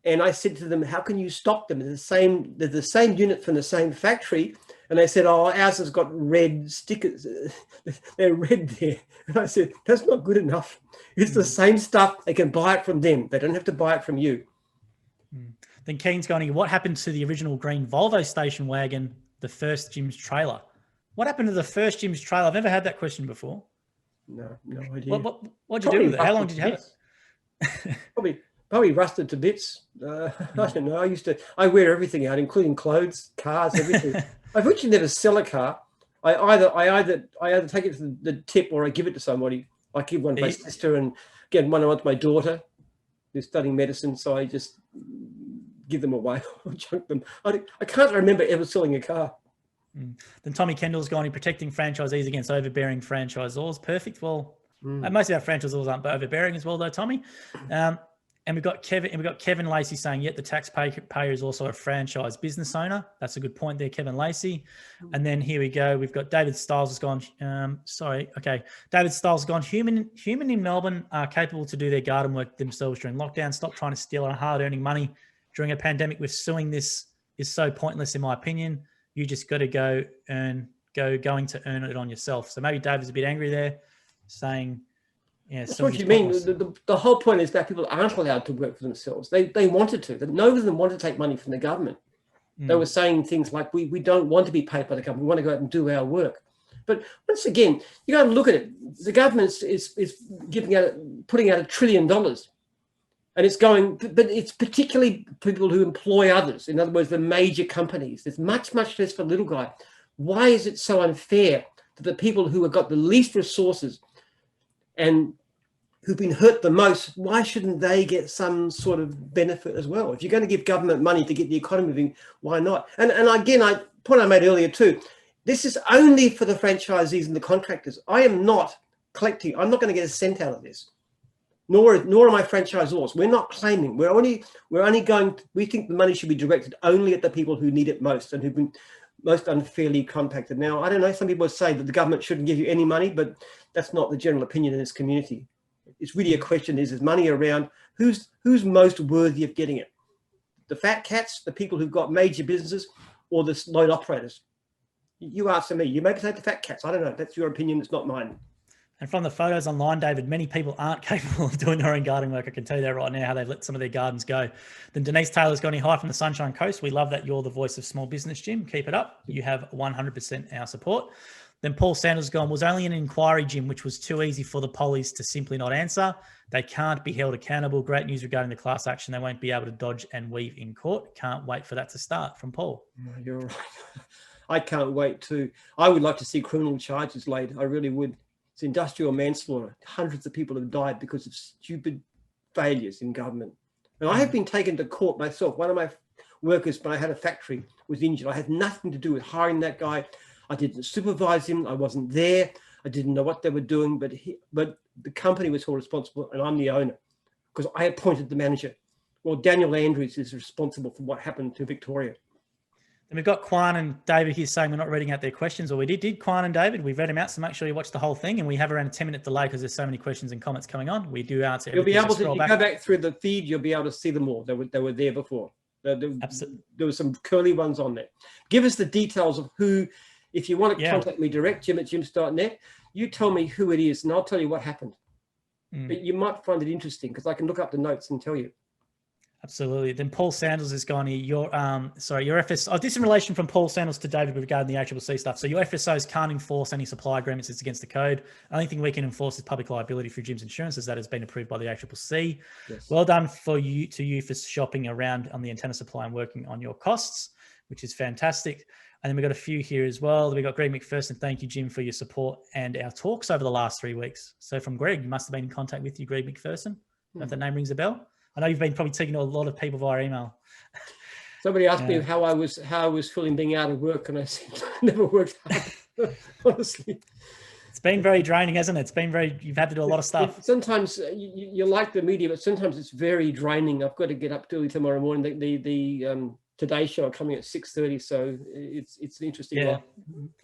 And I said to them, how can you stop them? They're the same unit from the same factory. And they said, oh, ours has got red stickers. They're red there. And I said, that's not good enough. It's the same stuff. They can buy it from them. They don't have to buy it from you. Then Keen's going, what happened to the original green Volvo station wagon, the first Jim's trailer? What happened to the first Jim's trailer? I've never had that question before. No idea. What'd you do with it? How long did you have it? Probably rusted to bits. I don't know. I wear everything out, including clothes, cars, everything. I virtually never sell a car. I either take it to the tip or I give it to somebody. I give one to my sister and get one to my daughter who's studying medicine. So I just give them away or junk them. I can't remember ever selling a car. Then Tommy Kendall's gone, protecting franchisees against overbearing franchisors. Perfect. Well, most of our franchisors aren't overbearing as well, though, Tommy. And we've got Kevin Lacey saying, yet the taxpayer is also a franchise business owner. That's a good point there, Kevin Lacey. And then here we go. We've got David Stiles has gone. David Stiles has gone. Human in Melbourne are capable to do their garden work themselves during lockdown. Stop trying to steal our hard-earning money during a pandemic. With suing this is so pointless, in my opinion. You just got to going to earn it on yourself. So maybe David's a bit angry there, saying Yeah, That's still what use you mean. pointless. The whole point is that people aren't allowed to work for themselves. They wanted to. None of them wanted to take money from the government. They were saying things like, we don't want to be paid by the government. We want to go out and do our work. But once again, you got to look at it. The government is putting out $1 trillion, and it's going, but it's particularly people who employ others. In other words, the major companies. There's much less for the little guy. Why is it so unfair that the people who have got the least resources and who've been hurt the most, why shouldn't they get some sort of benefit as well? If you're going to give government money to get the economy moving, why not? And again, point I made earlier too, this is only for the franchisees and the contractors. I am not collecting. I'm not going to get a cent out of this. Nor are my franchisors. We're not claiming. We're only going. We think the money should be directed only at the people who need it most and who've been most unfairly contacted. Now, I don't know. Some people say that the government shouldn't give you any money, but that's not the general opinion in this community. It's really a question: is money around? Who's most worthy of getting it? The fat cats, the people who've got major businesses, or the loan operators? You answer me. You maybe take the fat cats. I don't know. That's your opinion. It's not mine. And from the photos online, David, many people aren't capable of doing their own gardening work. I can tell you that right now, how they've let some of their gardens go. Then Denise Taylor's got any hi from the Sunshine Coast. We love that you're the voice of small business, Jim. Keep it up. You have 100% our support. Then Paul Sanders has gone, was only an inquiry, Jim, which was too easy for the pollies to simply not answer. They can't be held accountable. Great news regarding the class action. They won't be able to dodge and weave in court. Can't wait for that to start. From Paul. You're right. I can't wait too. I would like to see criminal charges laid. I really would. It's industrial manslaughter. Hundreds of people have died because of stupid failures in government. And I have been taken to court myself. One of my workers, when I had a factory, was injured. I had nothing to do with hiring that guy. I didn't supervise him. I wasn't there. I didn't know what they were doing, but the company was held responsible, and I'm the owner because I appointed the manager. Well, Daniel Andrews is responsible for what happened to Victoria. Then we've got Quan and David here saying we're not reading out their questions. Well, we did Quan and David. We've read them out, so make sure you watch the whole thing. And we have around a 10-minute delay because there's so many questions and comments coming on. We do answer. You'll be able to, if you go back through the feed, you'll be able to see them all. They were there before. Absolutely. There were some curly ones on there. Give us the details of who, if you want to contact me direct, jim@jims.net, you tell me who it is and I'll tell you what happened. But you might find it interesting because I can look up the notes and tell you. Absolutely. Then Paul Sanders has gone here. Your FSO. Oh, this in relation from Paul Sanders to David regarding the ACCC stuff. So your FSOs can't enforce any supply agreements. It's against the code. Only thing we can enforce is public liability through Jim's Insurance, as that has been approved by the ACCC. Yes. Well done for you for shopping around on the antenna supply and working on your costs, which is fantastic. And then we've got a few here as well. We've got Greg McPherson. Thank you, Jim, for your support and our talks over the last 3 weeks. So from Greg, you must have been in contact with you, Greg McPherson. If that name rings a bell. I know you've been probably taking to a lot of people via email. Somebody asked me how I was feeling being out of work, and I said it never worked out. Honestly, it's been very draining, hasn't it? It's been you've had to do a lot of stuff. Sometimes you like the media, but sometimes it's very draining. I've got to get up early tomorrow morning. The Today Show are coming at 6:30, so it's an interesting life.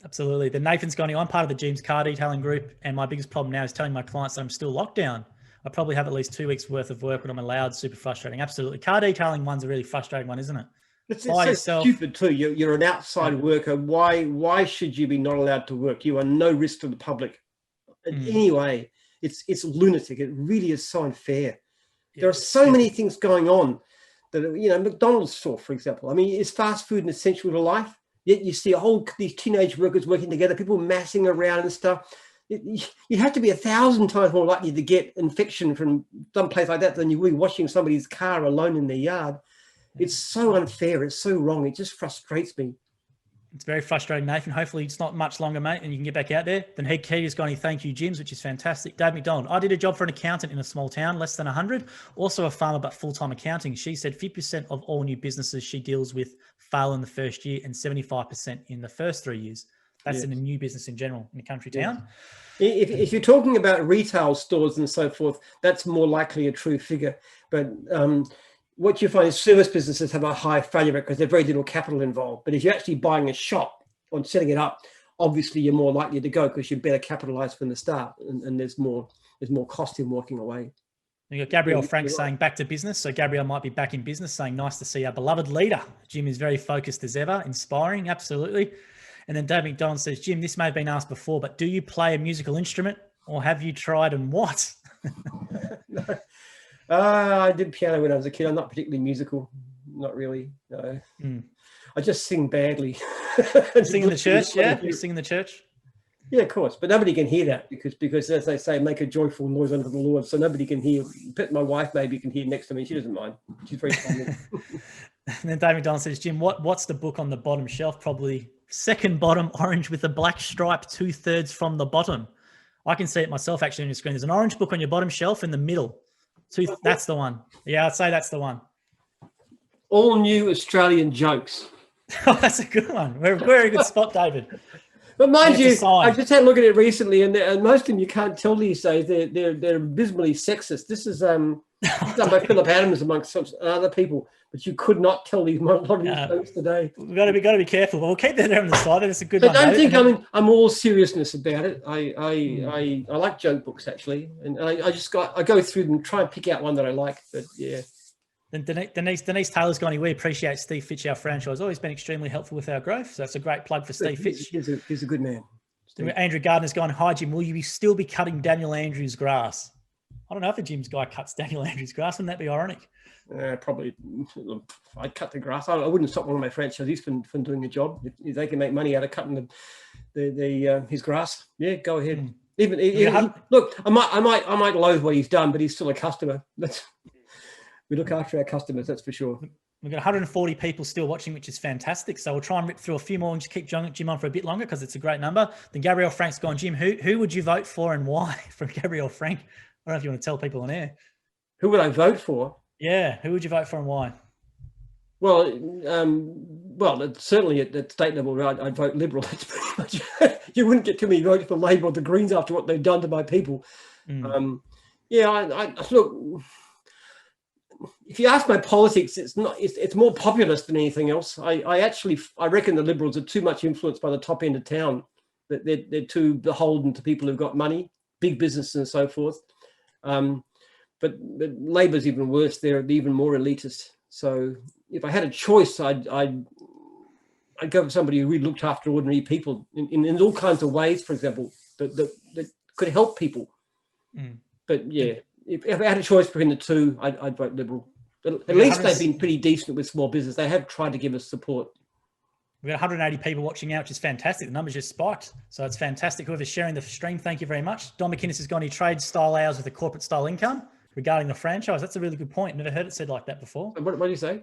Absolutely. Then Nathan's gone, I'm part of the Jim's car detailing group, and my biggest problem now is telling my clients that I'm still locked down. I probably have at least 2 weeks worth of work when I'm allowed. Super frustrating. Absolutely. Car detailing one's a really frustrating one, isn't it? It's so stupid too. You're an outside worker. Why should you be not allowed to work? You are no risk to the public. Anyway, it's lunatic. It really is so unfair. There are so many things going on that, McDonald's store, for example. I mean, is fast food an essential to life? Yet you see these teenage workers working together, people massing around and stuff. You have to be 1,000 times more likely to get infection from some place like that than you will be washing somebody's car alone in their yard. It's so unfair. It's so wrong. It just frustrates me. It's very frustrating, Nathan. Hopefully it's not much longer, mate, and you can get back out there. Then Heath Key has gone, thank you, Jims, which is fantastic. Dave McDonald, I did a job for an accountant in a small town, less than 100, also a farmer, but full-time accounting. She said 50% of all new businesses she deals with fail in the first year and 75% in the first 3 years. That's in a new business in general in a country town. If you're talking about retail stores and so forth, that's more likely a true figure. But what you find is service businesses have a high failure rate because there's very little capital involved. But if you're actually buying a shop or setting it up, obviously you're more likely to go because you're better capitalized from the start, and there's more cost in walking away. You got Gabrielle Frank saying back to business. So Gabrielle might be back in business, saying nice to see our beloved leader. Jim is very focused as ever, inspiring, absolutely. And then Dave McDonald says, Jim, this may have been asked before, but do you play a musical instrument or have you tried and what? I did piano when I was a kid. I'm not particularly musical. Not really. No. I just sing badly. Sing in the church, yeah? You sing in the church? Yeah, of course. But nobody can hear that because as they say, make a joyful noise unto the Lord. So nobody can hear. My wife maybe can hear next to me. She doesn't mind. She's very funny. And then Dave McDonald says, Jim, what's the book on the bottom shelf? Probably second bottom, orange with a black stripe 2/3 from the bottom. I can see it myself actually on your screen. There's an orange book on your bottom shelf in the middle. That's the one. Yeah, I'd say that's the one. All new Australian jokes. Oh, that's a good one. Very good spot, David. But mind you, I just had a look at it recently, and most of them you can't tell these days. They're abysmally sexist. This is done by Philip Adams amongst other people, but you could not tell these jokes today. We've got to be careful. But we'll keep that there on the side. That's a good one. I don't think I'm all seriousness about it. I like joke books actually, and I go through them, try and pick out one that I like. But yeah. Then Denise Taylor's gone, we appreciate Steve Fitch, our franchise. Always been extremely helpful with our growth. So that's a great plug for Steve Fitch. He's a good man. Steve. Andrew Gardner's gone, hi, Jim, will you still be cutting Daniel Andrews' grass? I don't know if a Jim's guy cuts Daniel Andrews' grass. Wouldn't that be ironic? Probably. I'd cut the grass. I wouldn't stop one of my franchisees from doing a job. If they can make money out of cutting his grass, yeah, go ahead. Look, I might loathe what he's done, but he's still a customer. We look after our customers, that's for sure. We've got 140 people still watching, which is fantastic. So we'll try and rip through a few more and just keep Jim on for a bit longer because it's a great number. Then Gabrielle Frank's gone, Jim, who would you vote for and why? From Gabrielle Frank. I don't know if you want to tell people on air. Who would I vote for? Yeah, who would you vote for and why? Well, certainly at state level, I'd vote Liberal. That's pretty much. You wouldn't get too many votes for Labor or the Greens after what they've done to my people. Look. If you ask my politics, it's more populist than anything else. I reckon the Liberals are too much influenced by the top end of town. That they're too beholden to people who've got money, big business and so forth. But Labor's even worse. They're even more elitist. So if I had a choice, I'd go for somebody who really looked after ordinary people in all kinds of ways, for example, that could help people. But yeah. If I had a choice between the two, I'd vote Liberal. But at least they've been pretty decent with small business. They have tried to give us support. We've got 180 people watching now, which is fantastic. The numbers just spiked. So it's fantastic. Whoever's sharing the stream, thank you very much. Don McInnes has gone, he trades style hours with a corporate style income regarding the franchise. That's a really good point. Never heard it said like that before. What do you say?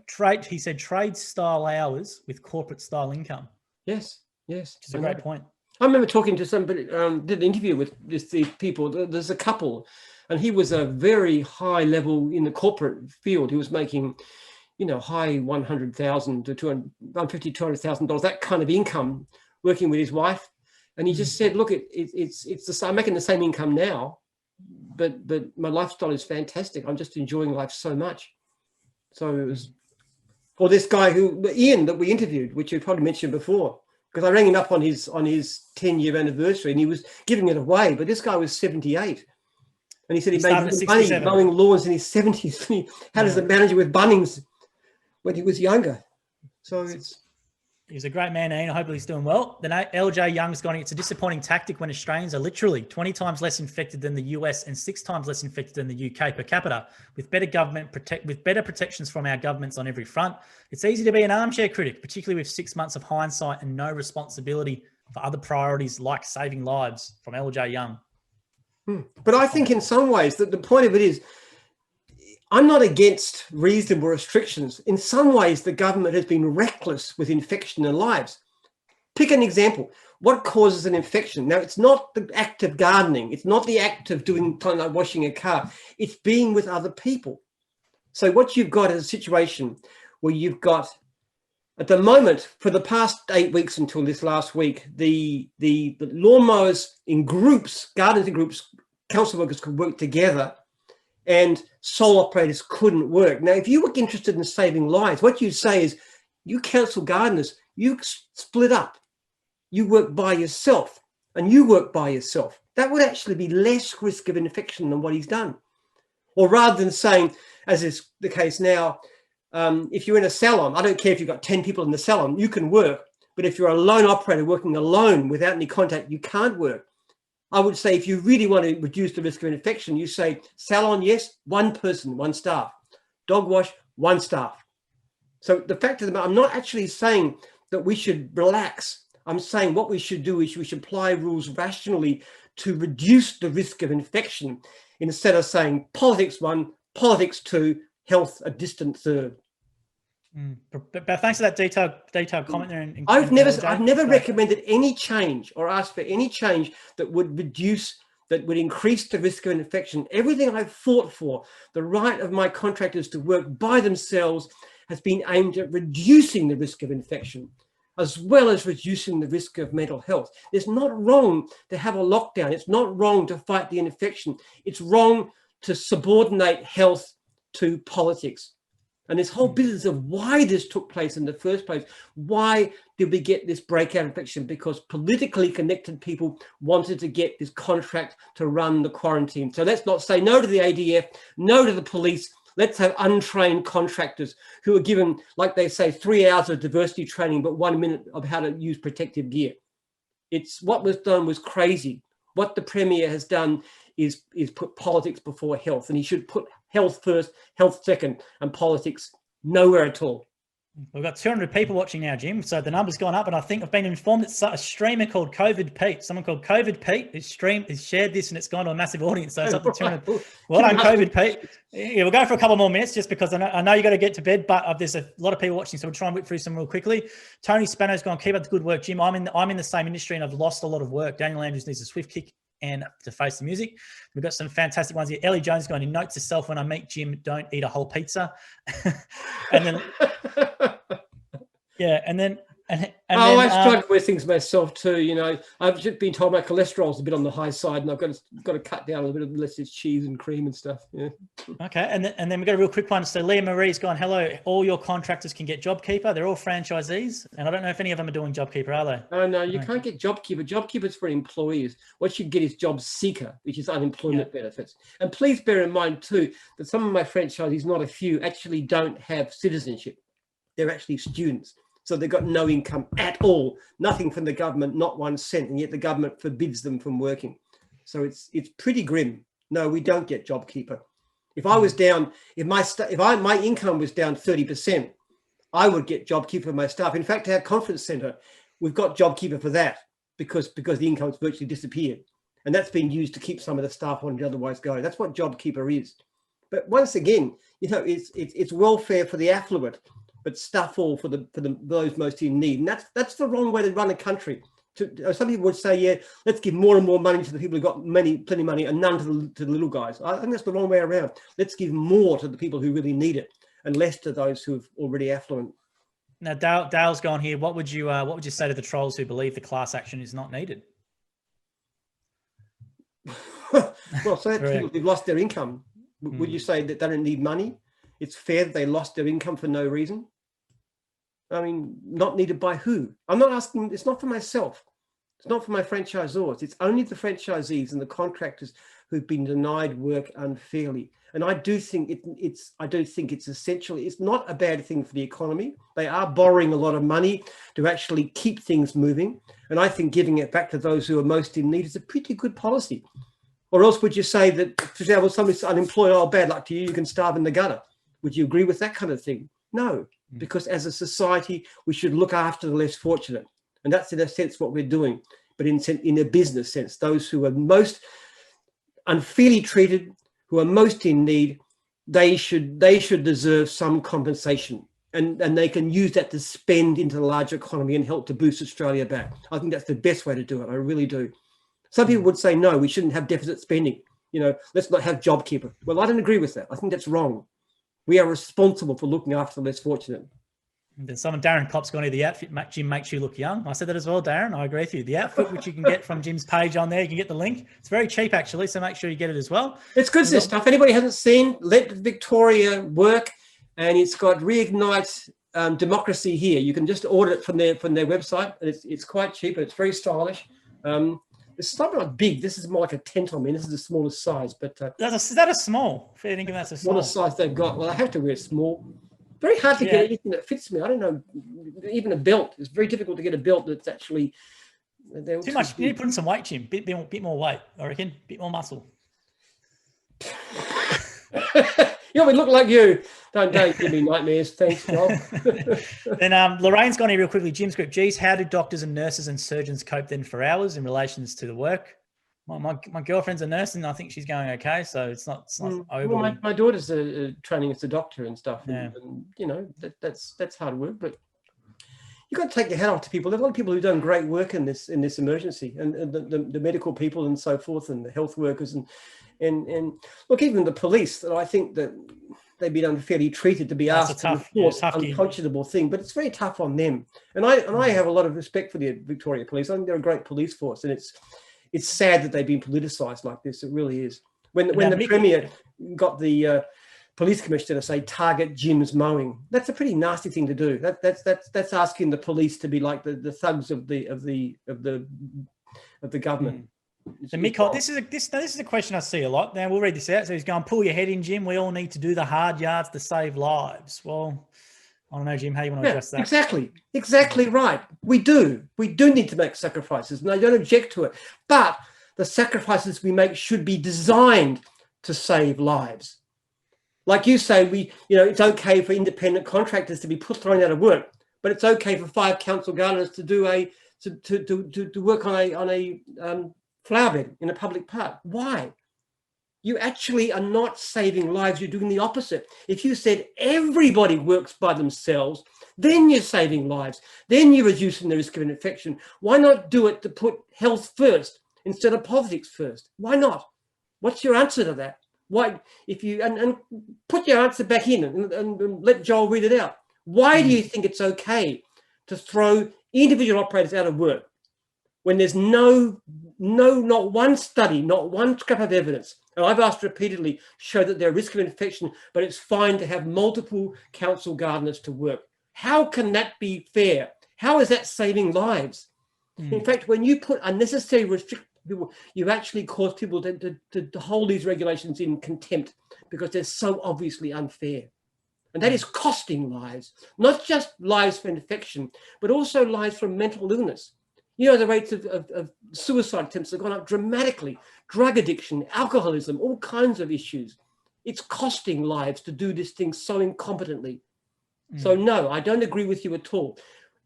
He said trade style hours with corporate style income. Yes. Which is a great point. I remember talking to somebody, did an interview with these people. There's a couple. And he was a very high level in the corporate field. He was making, high $100,000 to $150,000, $200,000, that kind of income, working with his wife. And he just said, "Look, it's the same. I'm making the same income now, but my lifestyle is fantastic. I'm just enjoying life so much." So it was, or this guy Ian that we interviewed, which you probably mentioned before, because I rang him up on his 10-year anniversary, and he was giving it away. But this guy was 78. And he said he made money mowing lawns in his 70s. He had as a manager with Bunnings when he was younger. So he's a great man, Ian. I hope he's doing well. Then LJ Young's gone, it's a disappointing tactic when Australians are literally 20 times less infected than the US and 6 times less infected than the UK per capita. With better protections from our governments on every front, it's easy to be an armchair critic, particularly with 6 months of hindsight and no responsibility for other priorities like saving lives. From LJ Young. But I think in some ways that the point of it is, I'm not against reasonable restrictions. In some ways, the government has been reckless with infection and lives. Pick an example. What causes an infection? Now, it's not the act of gardening. It's not the act of like washing a car. It's being with other people. So what you've got is a situation where you've got, at the moment, for the past 8 weeks until this last week, the lawnmowers in groups, gardeners in groups, council workers could work together and sole operators couldn't work. Now, if you were interested in saving lives, what you say is, you council gardeners, you split up. You work by yourself and you work by yourself. That would actually be less risk of infection than what he's done. Or rather than saying, as is the case now, if you're in a salon, I don't care if you've got 10 people in the salon, you can work. But if you're a lone operator working alone without any contact, you can't work. I would say if you really want to reduce the risk of infection, you say salon, yes, one person, one staff. Dog wash, one staff. So the fact of the matter, I'm not actually saying that we should relax. I'm saying what we should do is we should apply rules rationally to reduce the risk of infection instead of saying politics one, politics two, health a distant third. But thanks for that detailed comment there. I've never recommended any change or asked for any change that would increase the risk of infection. Everything I've fought for, the right of my contractors to work by themselves, has been aimed at reducing the risk of infection, as well as reducing the risk of mental health. It's not wrong to have a lockdown. It's not wrong to fight the infection. It's wrong to subordinate health to politics. And this whole business of why this took place in the first place, why did we get this breakout infection? Because politically connected people wanted to get this contract to run the quarantine. So let's not say no to the ADF, no to the police. Let's have untrained contractors who are given, like they say, 3 hours of diversity training, but 1 minute of how to use protective gear. It's what was done was crazy. What the Premier has done is put politics before health, and he should put health first, health second, and politics nowhere at all. We've got 200 people watching now, Jim. So the number's gone up, and I think I've been informed that a streamer called COVID Pete, someone called COVID Pete, has shared this, and it's gone to a massive audience. So it's up to 200. Well done, COVID Pete. Yeah, we'll go for a couple more minutes just because I know you got to get to bed, but there's a lot of people watching, so we'll try and whip through some real quickly. Tony Spano's gone, keep up the good work, Jim. I'm in the same industry, and I've lost a lot of work. Daniel Andrews needs a swift kick and to face the music. We've got some fantastic ones here. Ellie Jones going, in notes to self, when I meet Jim, don't eat a whole pizza. And then, yeah, and then, I struggle with things myself too. You know, I've just been told my cholesterol's a bit on the high side, and I've got to cut down a little bit of less cheese and cream and stuff. Yeah. Okay, and then we've got a real quick one. So Leah Marie's gone, hello, all your contractors can get JobKeeper. They're all franchisees, and I don't know if any of them are doing JobKeeper, are they? No, you can't get JobKeeper. JobKeeper's for employees. What you get is Job Seeker, which is unemployment benefits. And please bear in mind too that some of my franchisees, not a few, actually don't have citizenship. They're actually students. So they've got no income at all, nothing from the government, not 1 cent, and yet the government forbids them from working. So it's pretty grim. No, we don't get JobKeeper. If I was down, if my income was down 30%, I would get JobKeeper for my staff. In fact, our conference centre, we've got JobKeeper for that because the income's virtually disappeared, and that's been used to keep some of the staff on to otherwise go. That's what JobKeeper is. But once again, you know, it's welfare for the affluent, but stuff all for those most in need. And that's the wrong way to run a country. Some people would say, yeah, let's give more and more money to the people who've got plenty of money and none to the little guys. I think that's the wrong way around. Let's give more to the people who really need it and less to those who are already affluent. Now, Dale's gone here. What would you say to the trolls who believe the class action is not needed? Well, so that's people who've lost their income. Would you say that they don't need money? It's fair that they lost their income for no reason? I mean, not needed by who? I'm not asking, it's not for myself. It's not for my franchisors. It's only the franchisees and the contractors who've been denied work unfairly. And I do think it's essentially, it's not a bad thing for the economy. They are borrowing a lot of money to actually keep things moving. And I think giving it back to those who are most in need is a pretty good policy. Or else would you say that, for example, somebody's unemployed, oh, bad luck to you, you can starve in the gutter. Would you agree with that kind of thing? No, because as a society, we should look after the less fortunate. And that's in a sense what we're doing. But in a business sense, those who are most unfairly treated, who are most in need, they should deserve some compensation. And they can use that to spend into the larger economy and help to boost Australia back. I think that's the best way to do it. I really do. Some people would say, no, we shouldn't have deficit spending. You know, let's not have JobKeeper. Well, I don't agree with that. I think that's wrong. We are responsible for looking after the less fortunate. Then Darren Klopp's gone here, the outfit, Jim, makes you look young. I said that as well, Darren. I agree with you. The outfit, which you can get from Jim's page on there, you can get the link. It's very cheap, actually, so make sure you get it as well. It's good stuff. Anybody hasn't seen, let Victoria work, and it's got Reignite Democracy here. You can just order it from their website, and it's quite cheap, and it's very stylish. It's not big. This is more like a tent on me. This is the smallest size, but is that a small? If you think that's a small. Smallest size they've got. Well, I have to wear small. Very hard to get anything that fits me. I don't know. Even a belt. It's very difficult to get a belt that's actually They're Too much. You need to put in some weight, Jim. Bit more weight, I reckon. Bit more muscle. You want me to look like you? Don't give me nightmares. Thanks, Joel. Then Lorraine's gone here real quickly. Jim's group. Geez, how do doctors and nurses and surgeons cope then for hours in relations to the work? My girlfriend's a nurse and I think she's going okay. So it's not overly. Well, my daughter's training as a doctor and stuff. Yeah. And you know, that's hard work, but you've got to take your hat off to people. There are a lot of people who've done great work in this emergency, and the medical people and so forth, and the health workers, and look, even the police. That I think that they've been unfairly treated to be asked to report unconscionable thing. But it's very tough on them. And I have a lot of respect for the Victoria Police. I think they're a great police force, and it's sad that they've been politicised like this. It really is. When the Premier got the police commissioner to say target Jim's mowing, that's a pretty nasty thing to do. That's asking the police to be like the thugs of the government. So Mick, this is a question I see a lot. Now we'll read this out. So he's going, pull your head in, Jim. We all need to do the hard yards to save lives. Well, I don't know, Jim, how you want to address that? Exactly right. We do need to make sacrifices, and I don't object to it. But the sacrifices we make should be designed to save lives. Like you say, it's okay for independent contractors to be thrown out of work, but it's okay for 5 council gardeners to do to work on a flower bed in a public park. Why? You actually are not saving lives. You're doing the opposite. If you said everybody works by themselves, then you're saving lives. Then you're reducing the risk of an infection. Why not do it to put health first instead of politics first? Why not? What's your answer to that? Why, if you and put your answer back in and let Joel read it out. Why do you think it's okay to throw individual operators out of work when there's not one study, not one scrap of evidence? And I've asked repeatedly to show that there's risk of infection, but it's fine to have multiple council gardeners to work. How can that be fair? How is that saving lives? In fact, when you put unnecessary restrictions, you actually cause people to hold these regulations in contempt because they're so obviously unfair. And that is costing lives, not just lives from infection, but also lives from mental illness. You know, the rates of suicide attempts have gone up dramatically. Drug addiction, alcoholism, all kinds of issues. It's costing lives to do this thing so incompetently. So no, I don't agree with you at all.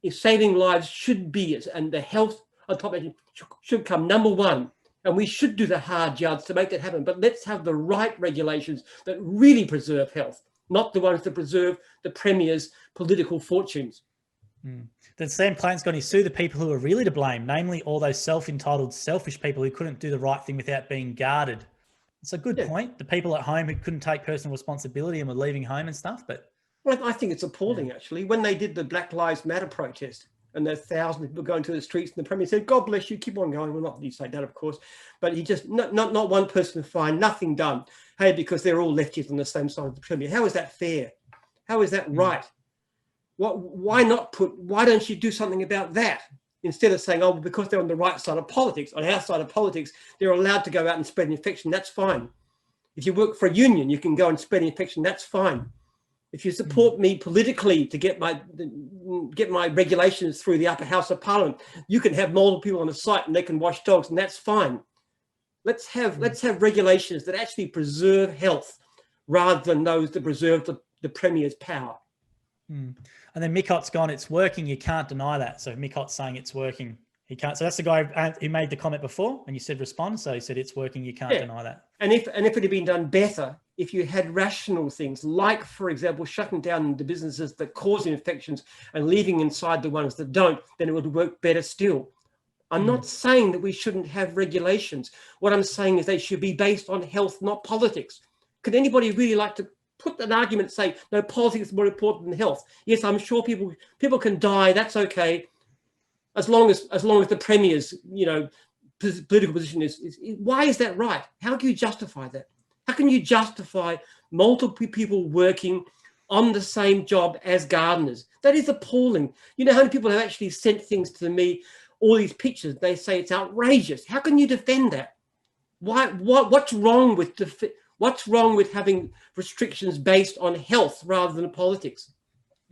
If saving lives should be, and the health on top of it should come number one, and we should do the hard yards to make that happen. But let's have the right regulations that really preserve health, not the ones that preserve the Premier's political fortunes. Then Sam Clayton's going to sue the people who are really to blame, namely all those self-entitled, selfish people who couldn't do the right thing without being guarded. It's a good point. The people at home who couldn't take personal responsibility and were leaving home and stuff. But well, I think it's appalling, actually. When they did the Black Lives Matter protest and there's thousands of people going to the streets and the Premier said, God bless you, keep on going. Well, not that you say that, of course, but he just, not one person fined, nothing done. Hey, because they're all lefties on the same side of the Premier. How is that fair? How is that right? Why don't you do something about that? Instead of saying, oh, because they're on the right side of politics, on our side of politics, they're allowed to go out and spread infection. That's fine. If you work for a union, you can go and spread infection. That's fine. If you support me politically to get my regulations through the upper house of Parliament, you can have multiple people on the site and they can wash dogs, and that's fine. Let's have regulations that actually preserve health rather than those that preserve the Premier's power. And then Mickot's gone, it's working, you can't deny that. So Mickot's saying it's working. He can't. So that's the guy who made the comment before and you said respond. So he said it's working, you can't deny that. And if it had been done better, if you had rational things like, for example, shutting down the businesses that cause infections and leaving inside the ones that don't, then it would work better still. I'm not saying that we shouldn't have regulations. What I'm saying is they should be based on health, not politics. Could anybody really like to put an argument and say, no, politics is more important than health? Yes, I'm sure people can die. That's okay, as long as the Premier's political position is. Why is that right? How can you justify that? How can you justify multiple people working on the same job as gardeners? That is appalling. You know how many people have actually sent things to me, all these pictures? They say it's outrageous. How can you defend that? Why? What's wrong with having restrictions based on health rather than politics?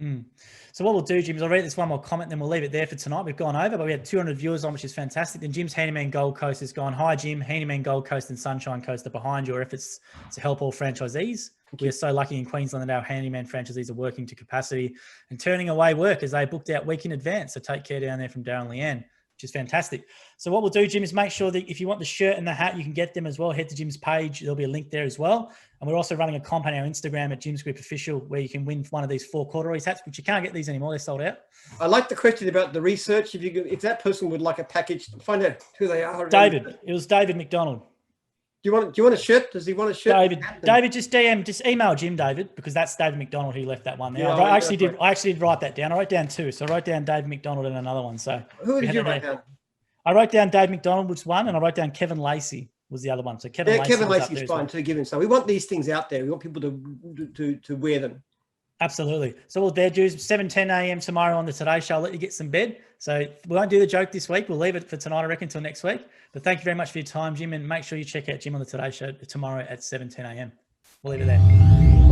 So what we'll do, Jim, is I'll read this one more comment, then we'll leave it there for tonight. We've gone over, but we had 200 viewers on, which is fantastic. Then Jim's Handyman Gold Coast has gone, hi, Jim. Handyman Gold Coast and Sunshine Coast are behind your efforts to help all franchisees. We are so lucky in Queensland that our handyman franchisees are working to capacity and turning away work as they booked out week in advance. So take care down there from Darren Leanne, which is fantastic. So what we'll do, Jim, is make sure that if you want the shirt and the hat, you can get them as well. Head to Jim's page. There'll be a link there as well. And we're also running a comp on our Instagram at Jim's Group Official, where you can win one of these 4 corduroys hats, which you can't get these anymore. They're sold out. I like the question about the research. If that person would like a package, find out who they are. David. It was David McDonald. Do you want a shirt? Does he want a shirt? David, just email Jim, David, because that's David McDonald who left that one there. Yeah, I actually did write that down. I wrote down 2. So I wrote down David McDonald and another one. So who did you write down? I wrote down Dave McDonald was one, and I wrote down Kevin Lacey was the other one. So Kevin Lacey's fine too, given. So we want these things out there. We want people to wear them. Absolutely. So we'll there do 7:10 a.m. tomorrow on the Today Show. I'll let you get some bed. So we won't do the joke this week. We'll leave it for tonight, I reckon, until next week. But thank you very much for your time, Jim, and make sure you check out Jim on the Today Show tomorrow at 7:10 a.m. We'll leave it there.